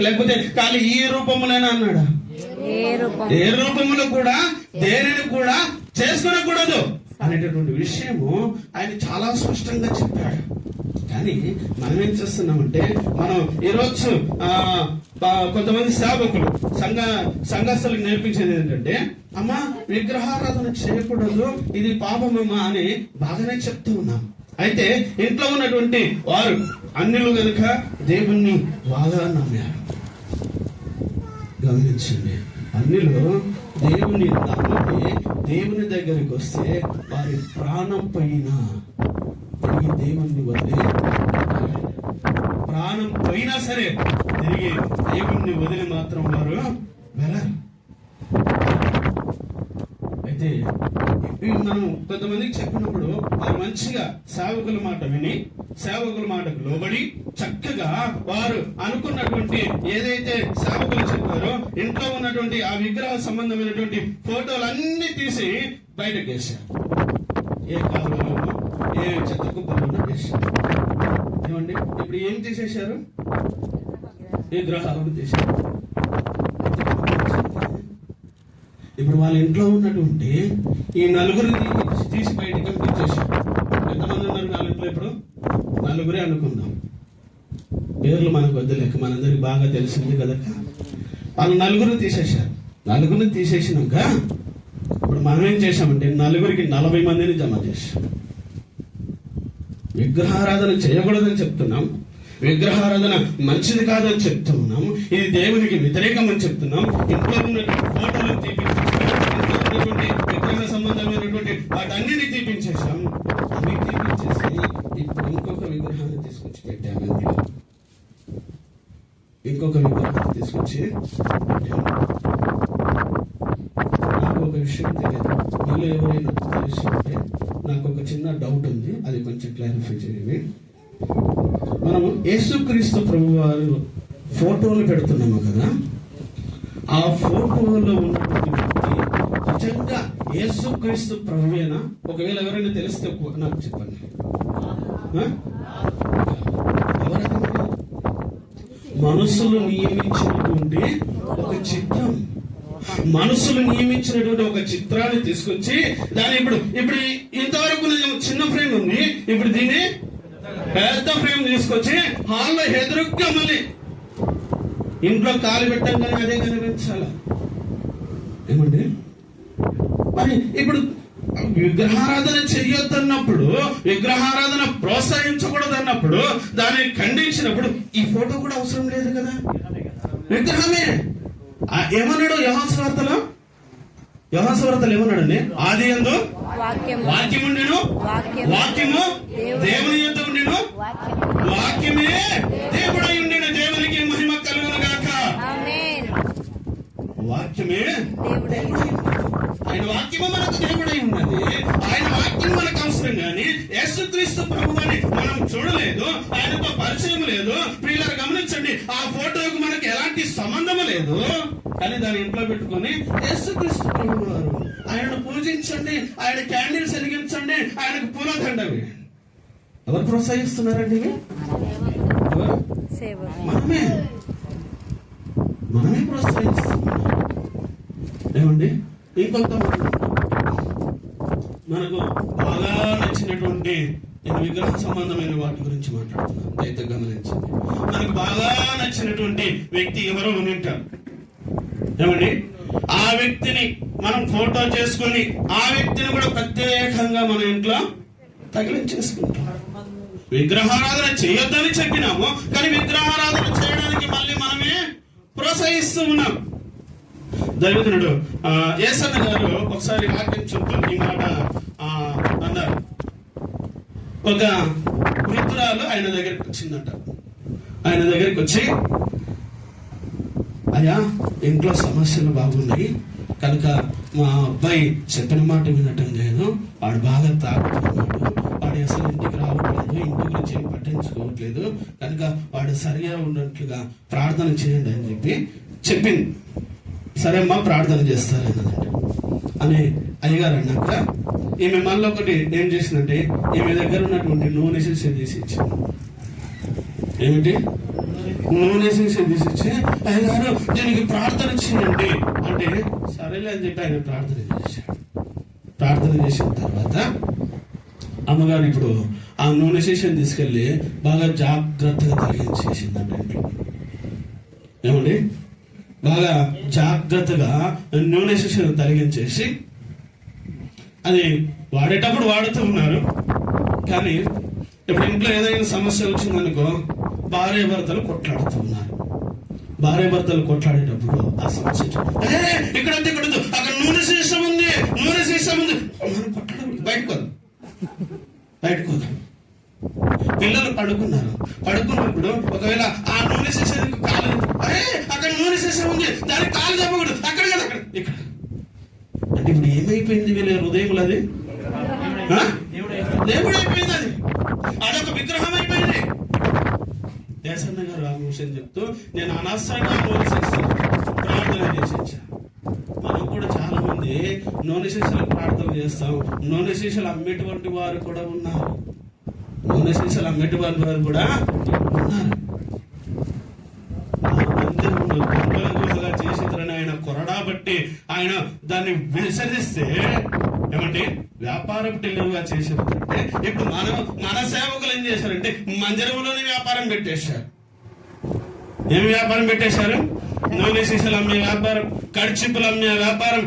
లేకపోతే ఖాళీ ఈ రూపంలోనే అన్నాడా? ఏ రూపంలో కూడా దేనిని కూడా చేసుకోకూడదు అనేటటువంటి విషయము ఆయన చాలా స్పష్టంగా చెప్పాడు. కానీ మనం ఏం చేస్తున్నామంటే, మనం ఈరోజు కొంతమంది సేవకులు సంఘస్థులకు నేర్పించేది ఏంటంటే, అమ్మా విగ్రహారాధన చేయకూడదు, ఇది పాపమమ్మా అని బాగానే చెప్తూ ఉన్నాం. అయితే ఇంట్లో ఉన్నటువంటి వారు అన్యులు గనుక దేవుణ్ణి బాగా నమ్మారు. గమనించండి, అన్యులు దేవుని నమ్మి దేవుని దగ్గరికి వస్తే వారి ప్రాణం పైన తిరిగి దేవుణ్ణి వదిలి, ప్రాణం పోయినా సరే తిరిగి దేవుణ్ణి వదిలి మాత్రం వారు వెళ్ళరు. అయితే మనం కొంతమందికి చెప్పినప్పుడు వారు మంచిగా సేవకుల మాట విని, సేవకుల మాటకు లోబడి చక్కగా వారు అనుకున్నటువంటి ఏదైతే సేవకులు చెప్పారో ఇంట్లో ఉన్నటువంటి ఆ విగ్రహ సంబంధమైనటువంటి ఫోటోలన్నీ తీసి బయటకు వేశారు. ఏ కాలువలోనూ ఏ చెత్త కుప్పలోనూ వేశారు. ఏమండి, ఇప్పుడు ఏం తీసేశారు? విగ్రహాలను తీశారు. ఇప్పుడు వాళ్ళ ఇంట్లో ఉన్నటువంటి ఈ నలుగురిని తీసి బయటికి పంపించేశారు. ఎంతమంది ఉన్నారు వాళ్ళ ఇంట్లో? ఇప్పుడు 4 అనుకుందాం. పేర్లు మనకు వద్దు, లెక్క మనందరికి బాగా తెలిసింది కదా. వాళ్ళు 4 తీసేశారు. 4 తీసేసినాక ఇప్పుడు మనం ఏం చేశామంటే 4కి 40 మందిని జమ చేశాం. విగ్రహారాధన చేయకూడదని చెప్తున్నాం, విగ్రహారాధన మంచిది కాదని చెప్తున్నాం, ఇది దేవునికి వ్యతిరేకం అని చెప్తున్నాం. ఇంట్లో ఉన్నటువంటి ఫోటోలు విగ్రహ సంబంధమైనటువంటి వాటన్నిటిని తీపించేశాం. అవి తీపించేసి ఇప్పుడు ఇంకొక విగ్రహాన్ని తీసుకొచ్చి పెట్టాము. ఇంట్లో ఇంకొక విగ్రహాన్ని తీసుకొచ్చి పెట్టాము. నాకు ఒక విషయం తెలియదు, మీలో ఎవరైనా తెలిసి ఉంటే నాకు ఒక చిన్న డౌట్ ఉంది, అది కొంచెం క్లారిఫై చేయండి. మనము యేసుక్రీస్తు ప్రభు వారు ఫోటోలు పెడుతున్నాము కదా, ఆ ఫోటోలో ఉన్నటువంటి వ్యక్తి నిజంగా యేసుక్రీస్తు ప్రభువేనా? ఒకవేళ ఎవరైనా తెలిస్తే నాకు చెప్పండి. ఎవరైనా మనుషులు నియమించినటువంటి ఒక చిత్రం, మనుషులు నియమించినటువంటి ఒక చిత్రాన్ని తీసుకొచ్చి దాన్ని ఇప్పుడు ఇంతవరకు చిన్న ఫ్రేమ్ ఉంది, ఇప్పుడు దీన్ని పెద్ద ఫ్రేమ్ తీసుకొచ్చి హాల్లో ఎదురుగ్గా మళ్ళీ ఇంట్లో కాలు పెట్టంగానే అదే కనిపించాలా? ఏమండి? మరి ఇప్పుడు విగ్రహారాధన చెయ్యొద్దన్నప్పుడు, విగ్రహారాధన ప్రోత్సహించకూడదన్నప్పుడు, దాన్ని ఖండించినప్పుడు ఈ ఫోటో కూడా అవసరం లేదు కదా, విగ్రహమే. ఏమన్నాడు యోహాను సువార్తలో ఏమన్నాడండి? ఆది యందు వాక్యముండెను, వాక్యము దేవుని యొద్ద ఉండెను, వాక్యమే దేవుడై ఉండెను. దేవునికి మహిమ కలుగును గాక. వాక్యమే ఆయన వాక్యము మనకు దేవుడై ఉన్నది. ఆయన వాక్యం మనకు అవసరం కానీ యేసుక్రీస్తు ప్రభువుని మనం చూడలేదు, ఆయనతో పరిచయం లేదు. ప్రియులారా గమనించండి, ఆ ఫోటోకు మనకు ఎలాంటి సంబంధం లేదు, కానీ దాని ఇంట్లో పెట్టుకొని యేసుక్రీస్తు ప్రభువు వారు ఆయనను పూజించండి, ఆయన క్యాండిల్స్ వెలిగించండి, ఆయనకు పూలదండవి. ఎవరు ప్రోత్సహిస్తున్నారండి? మనమే ప్రోత్సహిస్తున్నాం. ఏమండి? ఇంకొంత మనకు బాగా నచ్చినటువంటి విగ్రహ సంబంధమైన వాటి గురించి మాట్లాడుతున్నాను, అయితే గమనించండి. మనకు బాగా నచ్చినటువంటి వ్యక్తి ఎవరో ఉంటారు. ఏమండి? ఆ వ్యక్తిని మనం ఫోటో చేసుకొని ఆ వ్యక్తిని కూడా ప్రత్యేకంగా మన ఇంట్లో తగిలించేసుకుంటాం. విగ్రహారాధన చేయొద్దని చెప్పినాము, కానీ విగ్రహారాధన చేయడానికి మళ్ళీ మనమే ప్రోత్సహిస్తూ ఉన్నాం. దైవజనుడు యేసన్న గారు ఒకసారి వాక్యం చెప్తూ ఈ మాట అన్నారు. ఒక వృద్ధురాలు ఆయన దగ్గరికి వచ్చిందంట. ఆయన దగ్గరికి వచ్చి, అయ్యా ఇంట్లో సమస్యలు బాగున్నాయి కనుక మా అబ్బాయి చెప్పిన మాట వినటం లేదు, వాడు బాగా తాగుతున్నాడు, వాడు అసలు ఇంటికి రావట్లేదు, ఇంటి గురించి ఏం పట్టించుకోవట్లేదు, కనుక వాడు సరిగా ఉన్నట్లుగా ప్రార్థన చేయండి అని చెప్పింది. సరే అమ్మా ప్రార్థన చేస్తారన్నదండి అని అయ్యగారు అన్నాక ఈమె మళ్ళీ ఒకటి ఏం చేసిందంటే ఈమె దగ్గర ఉన్నటువంటి నూనె సీసా తీసి ఇచ్చింది. ఏమిటి? నూనె సీసా తీసి ఇచ్చి, అయ్యగారు దీనికి ప్రార్థన చేయండి అంటే సరేలే అని చెప్పి ఆయన ప్రార్థన చేశాడు. ప్రార్థన చేసిన తర్వాత అమ్మగారు ఇప్పుడు ఆ నూనె సీసాని తీసుకెళ్లి బాగా జాగ్రత్తగా తొలగించేసిందండి ఇంట్లో. ఏమండి? బాగా జాగ్రత్తగా నూనె శిశువును తొలగించేసి అది వాడేటప్పుడు వాడుతూ ఉన్నారు. కానీ ఇప్పుడు ఇంట్లో ఏదైనా సమస్య వచ్చిందనుకో భార్య భర్తలు కొట్లాడుతూ ఉన్నారు. భార్య భర్తలు కొట్లాడేటప్పుడు ఆ సమస్య ఇక్కడ అక్కడ నూనె శీషం ఉంది, నూనె శీషం ఉంది, మనం కొట్లాడకూడదు, బయటకు వద్దాం. పిల్లలు పడుకున్నప్పుడు ఒకవేళ ఆ నూనె శీషం కాలు అక్కడ నూనె శీషం ఉంది, దానికి కాలు చెప్పకూడదు, అక్కడ కదా అక్కడ ఇక్కడ అంటే ఇప్పుడు ఏమైపోయింది వీళ్ళ హృదయంలో? అది దేవుడు అయిపోయింది, అది అదొక విగ్రహం అయిపోయింది. దేశన్న గారు ఆ విషయం చెప్తూ నేను అనవసరంగా నూనె శీషం ప్రార్థన చేసి, మనం కూడా చాలా మంది నూనె శీషాలకు ప్రార్థన చేస్తాం. నూనె శీషాలు అమ్మేటువంటి వారు కూడా ఉన్నారు, నూనె శీషాలు అమ్మేటువంటి వారు కూడా ఉన్నారు. మందిరంలో చేసేదని ఆయన కొరడా బట్టి ఆయన దాన్ని విసరిస్తే ఏమంటే వ్యాపారం టెల్లుగా చేసేదంటే ఇప్పుడు మన సేవకులు ఏం చేశారంటే మందిరంలోనే వ్యాపారం పెట్టేశారు. ఏమి వ్యాపారం పెట్టేశారు? నూనె సీసాలు అమ్మే వ్యాపారం, కర్చిప్పులు అమ్మే వ్యాపారం,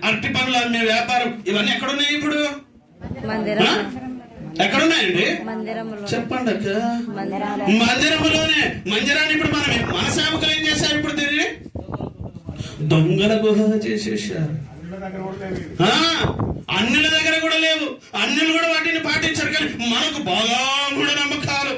అరటి పండ్లు అమ్మే వ్యాపారం, ఇవన్నీ ఎక్కడున్నాయి ఇప్పుడు? ఎక్కడున్నాయండి? చెప్పండి అక్క. మందిరంలోనే. మందిరాన్ని ఇప్పుడు మన సేవకులు ఏం చేశారు? ఇప్పుడు తిరిగి దొంగల గుహ చేసేసారు. అన్యుల దగ్గర కూడా లేవు, అన్యులు కూడా వాటిని పాటించారు. కానీ మనకు బాగా కూడా నమ్మకాలు.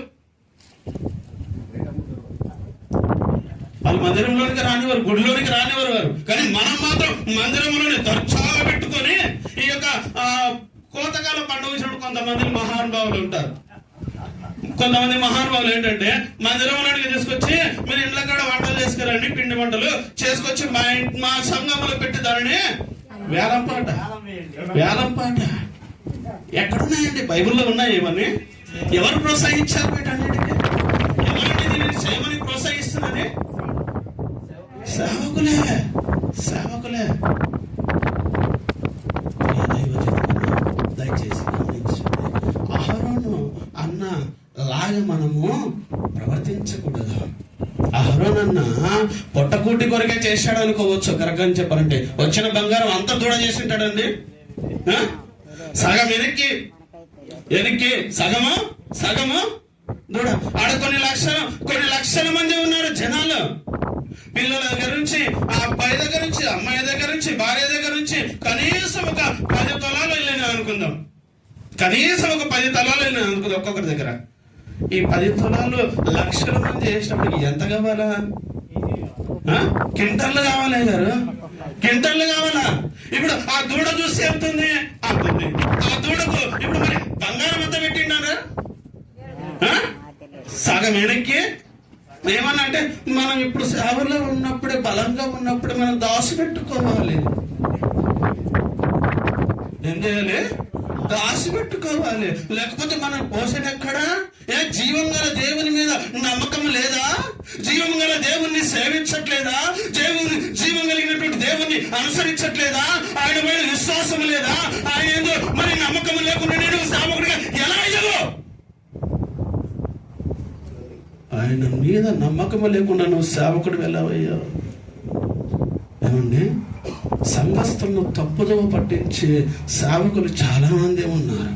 వాళ్ళు మందిరంలోనికి రానివారు, గుడిలోనికి రానివారు వారు, కానీ మనం మాత్రం మందిరంలోనే దర్చాగా పెట్టుకొని ఈ యొక్క కోతకాల పండుగ చూడు కొంతమంది మహానుభావులు ఉంటారు. కొంతమంది మహానుభావులు ఏంటంటే మందిరంలోకి తీసుకొచ్చి మీరు ఇంట్లో కూడా వంటలు చేసుకురండి, పిండి వంటలు చేసుకొచ్చి మా సంఘంలో పెట్టి దానిని వేలంపాట. ఎక్కడున్నాయండి? బైబిల్లో ఉన్నాయి ఇవన్నీ. ఎవరు ప్రోత్సహించారు వీటన్నిటికీ? ఎవరంటే దీనిని చేయమని ప్రోత్సహిస్తున్నది? సేవకులే. దయచేసి అహరోను అన్న లాగా మనము ప్రవర్తించకూడదు. అహరోన్ అన్న పొట్టకూటి కొరకే చేశాడు అనుకోవచ్చు. కరెక్ట్గా చెప్పాలంటే వచ్చిన బంగారం అంతా దూడ చేసి ఉంటాడండి. సగం వెనక్కి సగము దూడ. ఆడ కొన్ని లక్షల మంది ఉన్నారు జనాలు. పిల్లల దగ్గర నుంచి, ఆ అబ్బాయి దగ్గర నుంచి, అమ్మాయి దగ్గర నుంచి, భార్య దగ్గర నుంచి కనీసం ఒక 10 తలాలు వెళ్ళినా అనుకుందాం. ఒక్కొక్కరి దగ్గర. ఈ 10 తులాలు లక్షల మంది చేసినప్పటికి ఎంత కావాలా? కింటర్లు కావాలా గారు? కింటర్లు కావాలా? ఇప్పుడు ఆ దూడ చూస్తే ఎంతుంది? అంతుంది. ఆ దూడకు ఇప్పుడు మరి బంగారం అంతా పెట్టిండారా? సగం వెనక్కి. ఏమన్నా అంటే మనం ఇప్పుడు సేవలో ఉన్నప్పుడే, బలంగా ఉన్నప్పుడే మనం దాచిపెట్టుకోవాలి. ఏం చేయాలి? దాచిపెట్టుకోవాలి. లేకపోతే మనం పోషణ ఎక్కడా? జీవం గల దేవుని మీద నమ్మకం లేదా? జీవం గల దేవుణ్ణి సేవించట్లేదా? జీవం కలిగినటువంటి దేవుణ్ణి అనుసరించట్లేదా? ఆయన మీద విశ్వాసం లేదా? ఆయన ఏదో మరి నమ్మకం లేకుండా నేను సేవకుడిగా ఎలా అయ్యావు? ఆయన మీద నమ్మకం లేకుండా నువ్వు సేవకుడు వెళ్ళవయ్యావు. ఏమండి, సంఘస్థులను తప్పుదోవ పట్టించే సేవకులు చాలా మంది ఉన్నారు.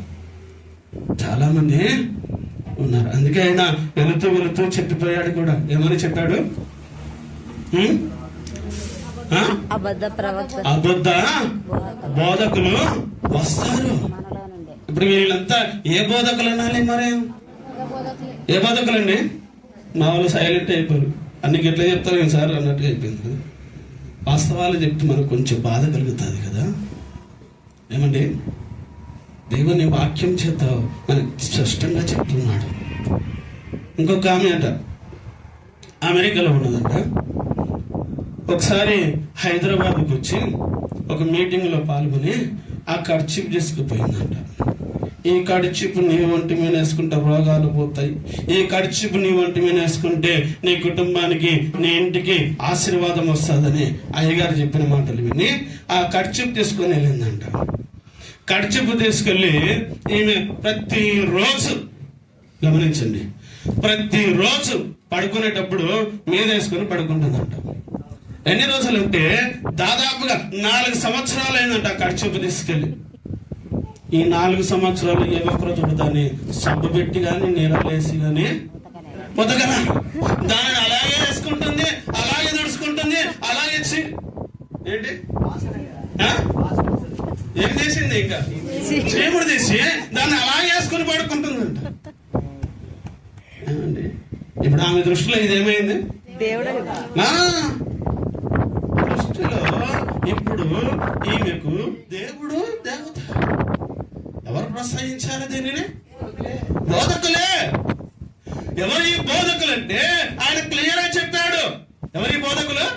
అందుకే ఆయన వెళుతూ చెప్పిపోయాడు కూడా. ఏమని చెప్పాడు? అబద్ధ బోధకులు వస్తారు. ఇప్పుడు వీళ్ళంతా ఏ బోధకులు అనాలి? మరి ఏ బోధకులండి? మా వాళ్ళు సైలెంట్ అయిపోయారు. అన్ని ఎట్లా చెప్తారు సార్ అన్నట్టుగా అయిపోయింది. వాస్తవాలు చెప్తే మనకు కొంచెం బాధ కలుగుతుంది కదా. ఏమండి, దేవుని వాక్యం చేత మనకు స్పష్టంగా చెప్తున్నాడు. ఇంకొక ఆమె అంట అమెరికాలో ఉన్నదంట. ఒకసారి హైదరాబాద్కి వచ్చి ఒక మీటింగ్లో పాల్గొని ఆ కర్చీఫ్ చేసుకుపోయిందంట. ఈ కర్చీఫ్ నీ ఒంటి మీద వేసుకుంటే రోగాలు పోతాయి. ఈ కర్చీఫ్ నీ ఒంటి మీద వేసుకుంటే నీ కుటుంబానికి, నీ ఇంటికి ఆశీర్వాదం వస్తుందని అయ్యగారు చెప్పిన మాటలు విని ఆ కర్చీఫ్ తీసుకొని వెళ్ళిందంట. కర్చీఫ్ తీసుకెళ్ళి ఈమె ప్రతిరోజు, గమనించండి, ప్రతిరోజు పడుకునేటప్పుడు మీద వేసుకొని పడుకుంటుందంట. ఎన్ని రోజులు అంటే దాదాపుగా 4 సంవత్సరాలు అయిందంట ఆ కర్చీఫ్ తీసుకెళ్ళి. ఈ 4 సంవత్సరాలు ఏ ఒక్కరోజు దాన్ని సబ్బు పెట్టి కానీ, నీరలేసి కానీ పొదగల దానిని అలాగే వేసుకుంటుంది, అలాగే నడుచుకుంటుంది, అలాగే ఏంటి ఏం చేసింది? ఇంకా చీముడు తీసి దాన్ని అలాగే వేసుకుని పడుకుంటుందంట. ఏమండి, ఇప్పుడు ఆమె దృష్టిలో ఇదేమైంది? దృష్టిలో ఇప్పుడు ఈమెకు దేవుడు దేవత. ఎవరు ప్రోత్సహించారు దీనిని? బోధకులే. ఎవరు ఈ బోధకులు అంటే ఆయన క్లియర్ గా చెప్పాడు. ఎవరి బోధకులు?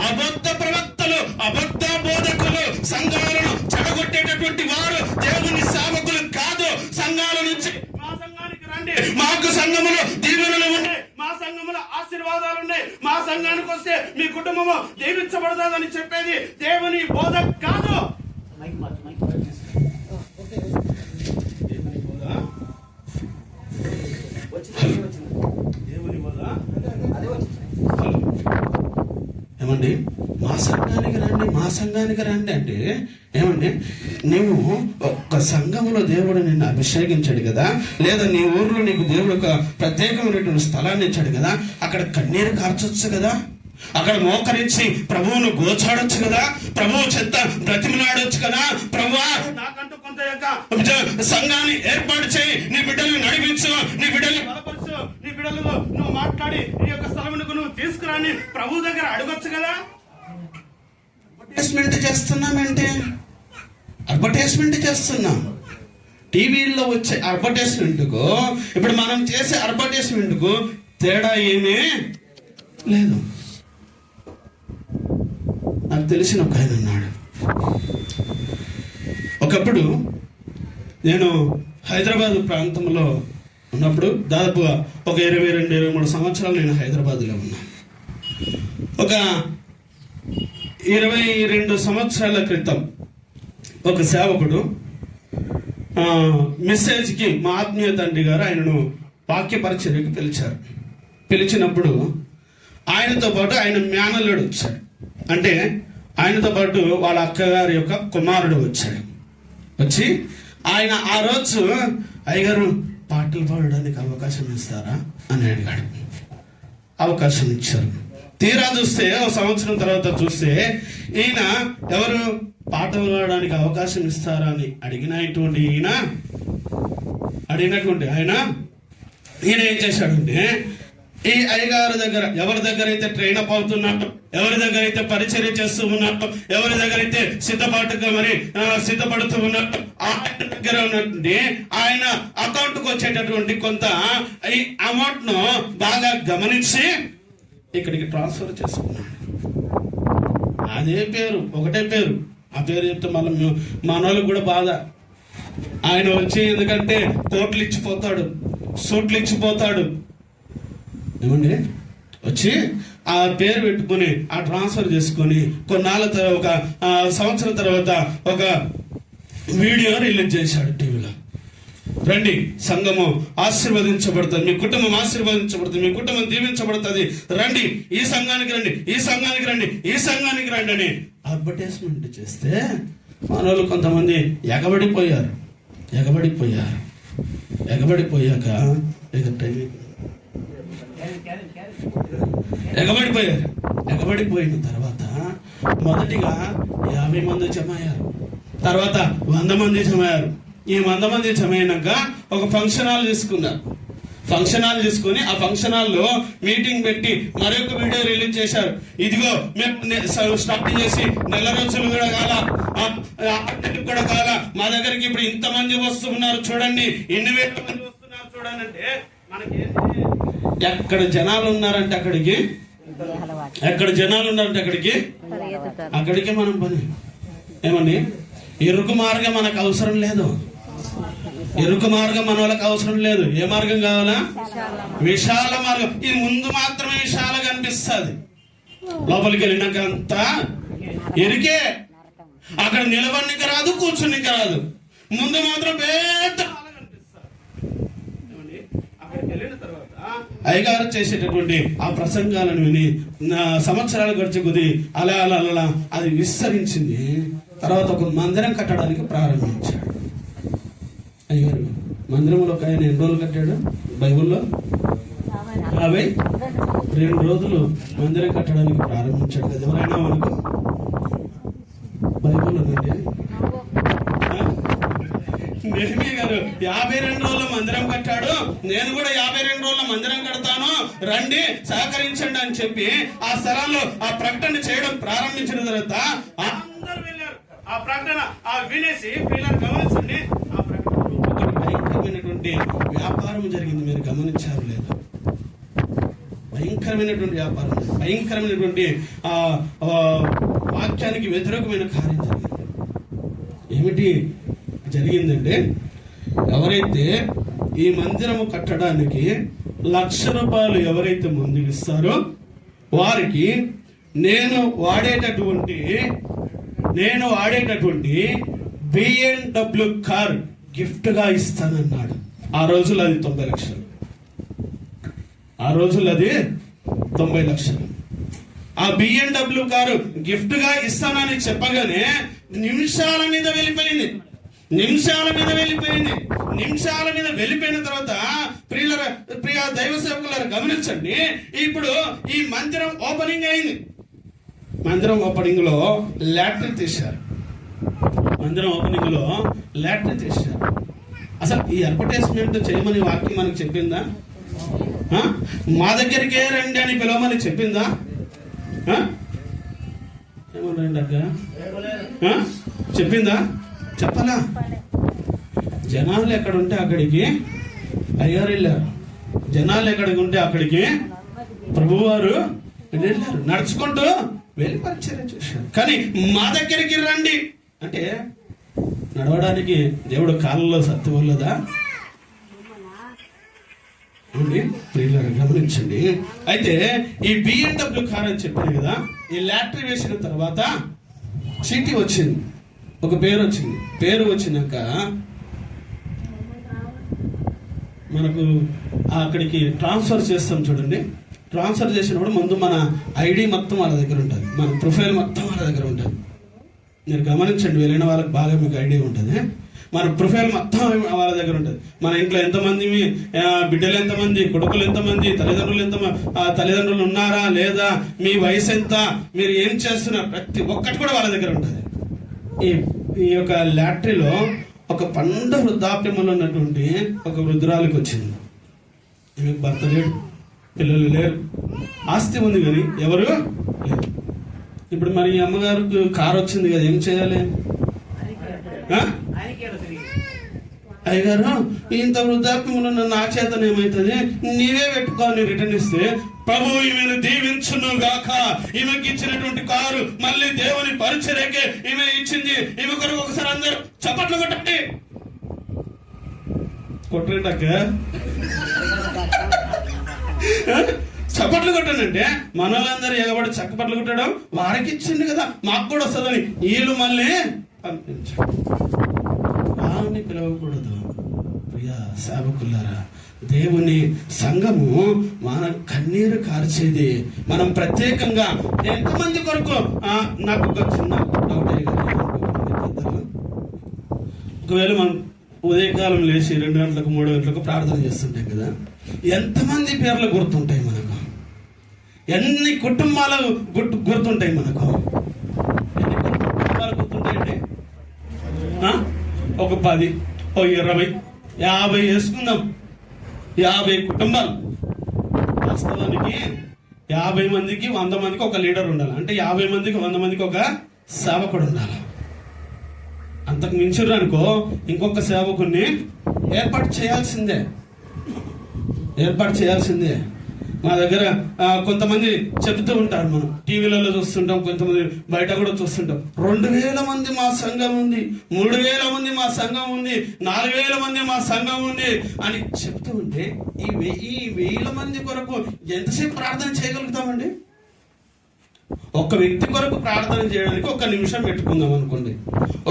అబద్ధ ప్రవక్తలు, అబద్ధ బోధకులు, సంఘాలను చెడగొట్టేటటువంటి వారు దేవుని సేవకులు కాదు. సంఘాల నుంచి మా సంఘానికి రండి, మాకు సంఘములో దీవెనలు ఉన్నాయి, మా సంఘములో ఆశీర్వాదాలు ఉన్నాయి, మా సంఘానికి వస్తే మీ కుటుంబము దీవించబడదని చెప్పేది దేవుని బోధ కాదు. ఏమండి, మా సంఘానికి రండి అంటే ఏమండి, నీవు ఒక్క సంఘములో దేవుడు నిన్ను అభిషేకించాడు కదా, లేదా నీ ఊర్లో నీకు దేవుడు ఒక ప్రత్యేకమైనటువంటి స్థలాన్ని ఇచ్చాడు కదా, అక్కడ కన్నీరు కార్చొచ్చు కదా, అక్కడ మోకరించి ప్రభువును గోచాడొచ్చు కదా, ప్రభువు చెత్త బ్రతిమలాడొచ్చు కదా. ప్రభువా, నాకంటూ కొంత యొక్క సంఘాన్ని ఏర్పాటు చేయి, నీ బిడ్డల్ని నడిపించు, నీ బిడ్డల్ని బలపరచు, నీ బిడ్డలతో నువ్వు మాట్లాడి నీ యొక్క స్థలమునకు నువ్వు తీసుకురాని ప్రభు దగ్గర అడగొచ్చు కదా. అడ్వర్టైజ్మెంట్ చేస్తున్నాం. టీవీల్లో వచ్చే అడ్వర్టైజ్మెంట్కు ఇప్పుడు మనం చేసే అడ్వర్టైజ్మెంట్కు తేడా ఏమీ లేదు. నాకు తెలిసిన ఒక ఆయన ఉన్నాడు. ఒకప్పుడు నేను హైదరాబాద్ ప్రాంతంలో ఉన్నప్పుడు దాదాపుగా ఒక 22-23 సంవత్సరాలు నేను హైదరాబాద్లో ఉన్నాను. ఒక 22 సంవత్సరాల క్రితం ఒక సేవకుడు మెసేజ్కి మా ఆత్మీయ తండ్రి గారు ఆయనను వాక్య పరిచర్యకు పిలిచారు. పిలిచినప్పుడు ఆయనతో పాటు ఆయన మేనల్లుడు వచ్చాడు. అంటే ఆయనతో పాటు వాళ్ళ అక్కగారి యొక్క కుమారుడు వచ్చాడు. వచ్చి ఆయన ఆ రోజు అయ్యగారు పాటలు పాడడానికి అవకాశం ఇస్తారా అని అడిగాడు. అవకాశం ఇచ్చారు. తీరా చూస్తే ఒక సంవత్సరం తర్వాత చూస్తే ఈయన ఎవరు పాటలు పాడడానికి అవకాశం ఇస్తారా అని అడిగినటువంటి ఈయన ఏం చేశాడంటే ఈ అయ్యగారి దగ్గర ఎవరి దగ్గర అయితే ట్రైన్ అప్ అవుతున్నట్టు, ఎవరి దగ్గర అయితే పరిచర్య చేస్తూ ఉన్నట్టు, ఎవరి దగ్గర అయితే సిద్ధపడుతూ ఉన్నట్టు ఆయన దగ్గర ఉన్నటువంటి ఆయన అకౌంట్కి వచ్చేటటువంటి కొంత ఈ అమౌంట్ ను బాగా గమనించి ఇక్కడికి ట్రాన్స్ఫర్ చేసుకున్నాడు. అదే పేరు, ఒకటే పేరు. ఆ పేరు చెప్తే మళ్ళీ మనోళ్ళకి కూడా బాధ. ఆయన వచ్చి ఎందుకంటే కోట్లు ఇచ్చిపోతాడు, సూట్లు ఇచ్చిపోతాడు. ఏమండి వచ్చి ఆ పేరు పెట్టుకొని ఆ ట్రాన్స్ఫర్ చేసుకొని కొన్నాళ్ళ తర్వాత ఒక సంవత్సరం తర్వాత ఒక వీడియో రిలీజ్ చేశాడు టీవీలో. రండి, సంఘము ఆశీర్వదించబడుతుంది, మీ కుటుంబం ఆశీర్వదించబడుతుంది, మీ కుటుంబం దీవించబడుతుంది, రండి ఈ సంఘానికి రండి, ఈ సంఘానికి రండి, ఈ సంఘానికి రండి అని అడ్వర్టైజ్మెంట్ చేస్తే మన వాళ్ళు కొంతమంది ఎగబడిపోయారు. ఎగబడిపోయాక ఎగబడిపోయిన తర్వాత మొదటిగా 50 మంది జమ అయ్యారు. తర్వాత 100 మంది జమ అయ్యారు. ఈ 100 మంది జమ అయినాక ఒక ఫంక్షన్ హాల్ తీసుకున్నారు. ఫంక్షన్ హాల్ తీసుకుని ఆ ఫంక్షన్ హాల్లో మీటింగ్ పెట్టి మరొక వీడియో రిలీజ్ చేశారు. ఇదిగో మేము స్టార్ట్ చేసి 4 రోజులు కూడా కాల మా దగ్గరికి ఇప్పుడు ఇంతమంది వస్తున్నారు చూడండి, 8,000 మంది వస్తున్నారు చూడండి అంటే మనకి ఎక్కడ జనాలు ఉన్నారంటే అక్కడికి అక్కడికి మనం పని. ఏమండి, ఇరుకు మార్గం మనకు అవసరం లేదు. ఇరుకు మార్గం మన వాళ్ళకి అవసరం లేదు. ఏ మార్గం కావాలా? విశాల మార్గం. ఇది ముందు మాత్రమే విశాలంగా అనిపిస్తుంది, లోపలికి వెళ్ళినాక అంతా ఇరికే. అక్కడ నిలబడికి రాదు, కూర్చునికి రాదు. ముందు మాత్రం పెద్ద అయ్యగారు చేసేటటువంటి ఆ ప్రసంగాలను విని సంవత్సరాలు గడిచే కొద్ది అలా అది విస్తరించింది. తర్వాత ఒక మందిరం కట్టడానికి ప్రారంభించాడు. అయ్యగారు మందిరంలో ఒక ఆయన ఎన్ని రోజులు కట్టాడు? బైబుల్లో 52 రోజులు మందిరం కట్టడానికి ప్రారంభించాడు కదా. ఎవరైనా మనకు బైబుల్లో నెహెమియా గారు 52 రోజుల మందిరం కట్టాడు, నేను కూడా 52 రోజుల మందిరం కడతాను, రండి సహకరించండి అని చెప్పి ఆ స్థలాల్లో ఆ ప్రకటన చేయడం ప్రారంభించిన తర్వాత అందరూ వెళ్ళారు. ఆ ప్రకటన వినేసి పిల్లలు గమనించండి, ఆ ప్రకటన భయంకరమైనటువంటి వ్యాపారం జరిగింది. మీరు గమనించారు లేదు? భయంకరమైనటువంటి వ్యాపారం, భయంకరమైనటువంటి వాక్యానికి వ్యతిరేకమైన కార్యం జరిగింది. ఏమిటి జరిగిందంటే, ఎవరైతే ఈ మందిరము కట్టడానికి ₹1,00,000 ఎవరైతే ముందుకు ఇస్తారో వారికి నేను వాడేటటువంటి BMW కార్ గిఫ్ట్ గా ఇస్తానన్నాడు. ఆ రోజులు అది 90 లక్షలు. ఆ BMW కారు గిఫ్ట్ గా ఇస్తానని చెప్పగానే నిమిషాల మీద వెళ్ళిపోయింది. నిమిషాల మీద వెళ్ళిపోయిన తర్వాత ప్రియ దైవ సేవకులారా గమనించండి, ఇప్పుడు ఈ మందిరం ఓపెనింగ్ అయింది. మందిరం ఓపెనింగ్ లో లాటరీ తీశారు. అసలు ఈ అడ్వర్టైజ్మెంట్ చేయమని వాక్యం మనకు చెప్పిందా? మా దగ్గరికే రండి అని పిలవమని చెప్పిందా? ఏమన్నా అక్క చెప్పిందా? చెప్పాలా? జనాలు ఎక్కడ ఉంటే అక్కడికి అయ్యారు వెళ్ళారు. జనాలు ఎక్కడికి ఉంటే అక్కడికి ప్రభువారు వెళ్ళారు. నడుచుకుంటూ వెళ్ళి పరిచర్య చేశారు. కానీ మా దగ్గరికి రండి అంటే నడవడానికి దేవుడు కాళ్ళలో సత్తు వల్లదా అండి? ప్రియులారా గమనించండి. అయితే ఈ BMW కార్ అని చెప్పాను కదా, ఈ లాటరీ వేసిన తర్వాత చీటీ వచ్చింది, ఒక పేరు వచ్చింది. పేరు వచ్చినాక మనకు అక్కడికి ట్రాన్స్ఫర్ చేస్తాం చూడండి. ట్రాన్స్ఫర్ చేసినప్పుడు ముందు మన ఐడి మొత్తం వాళ్ళ దగ్గర ఉంటుంది, మన ప్రొఫైల్ మొత్తం వాళ్ళ దగ్గర ఉంటుంది. మీరు గమనించండి, వెళ్ళిన వాళ్ళకి బాగా మీకు ఐడియా ఉంటుంది. మన ప్రొఫైల్ మొత్తం వాళ్ళ దగ్గర ఉంటుంది. మన ఇంట్లో ఎంతమంది, బిడ్డలు ఎంతమంది, కొడుకులు ఎంతమంది, తల్లిదండ్రులు ఉన్నారా లేదా, మీ వయసు ఎంత, మీరు ఏం చేస్తున్నారు, ప్రతి ఒక్కటి కూడా వాళ్ళ దగ్గర ఉంటుంది. ఈ యొక్క లాటరీలో ఒక పండు వృద్ధాప్యంలో ఉన్నటువంటి ఒక వృద్ధురాలికి వచ్చింది. ఈమెకు భర్త లేడు, పిల్లలు లేరు, ఆస్తి ఉంది కానీ ఎవరు లేరు. ఇప్పుడు మరి ఈ అమ్మగారికి కారు వచ్చింది కదా, ఏం చేయాలి? అయ్యగారు, ఇంత వృద్ధాప్యంలో నా చేతన ఏమవుతుంది, నీవే పెట్టుకోని రిటర్న్ ఇస్తే ప్రభు ఈమెను దీవించును గాక. ఈమెకి ఇచ్చినటువంటి కారు మళ్ళీ దేవుని పరిచర్యకే ఈమె ఇచ్చింది. ఈమె కొరకు ఒకసారి అందరూ చప్పట్లు కొట్టండి. కొట్టేటక్క చప్పట్లు కొట్టానంటే మన వాళ్ళందరూ ఎగబడి చక్కపట్లు కొట్టడం, వారికి ఇచ్చింది కదా మాకు కూడా వస్తుందని వీళ్ళు మళ్ళీ పంపించారు. రాని పిలవకూడదు. ప్రియ సేవకులారా, దేవుని సంఘము మన కన్నీరు కార్చేది. మనం ప్రత్యేకంగా ఎంతమంది కొరకు నాకు ఒక చిన్న డౌట్ ఒకవేళ మనం ఉదయకాలం లేచి 2 గంటలకు 3 గంటలకు ప్రార్థన చేస్తుంటాం కదా, ఎంతమంది పేర్లు గుర్తుంటాయి మనకు? ఎన్ని కుటుంబాలు గుర్తుంటాయి మనకు? ఎన్ని కుటుంబాలు గుర్తుంటాయండి? ఒక 10, 20, 50 వేసుకుందాం. 50 కుటుంబాలు. వాస్తవానికి 50 మందికి 100 మందికి ఒక లీడర్ ఉండాలి. అంటే 50 మందికి 100 మందికి ఒక సేవకుడు ఉండాలి. అంతకు మించురు అనుకో ఇంకొక సేవకుడిని ఏర్పాటు చేయాల్సిందే. మా దగ్గర కొంతమంది చెబుతూ ఉంటారు, మనం టీవీలలో చూస్తుంటాం, కొంతమంది బయట కూడా చూస్తుంటాం. 2000 మంది మా సంఘం ఉంది, 3000 మంది మా సంఘం ఉంది, 4000 మంది మా సంఘం ఉంది అని చెప్తూ ఉంటే ఈ 1000 మంది కొరకు ఎంతసేపు ప్రార్థన చేయగలుగుతామండి? ఒక వ్యక్తి కొరకు ప్రార్థన చేయడానికి 1 నిమిషం పెట్టుకుందాం అనుకోండి.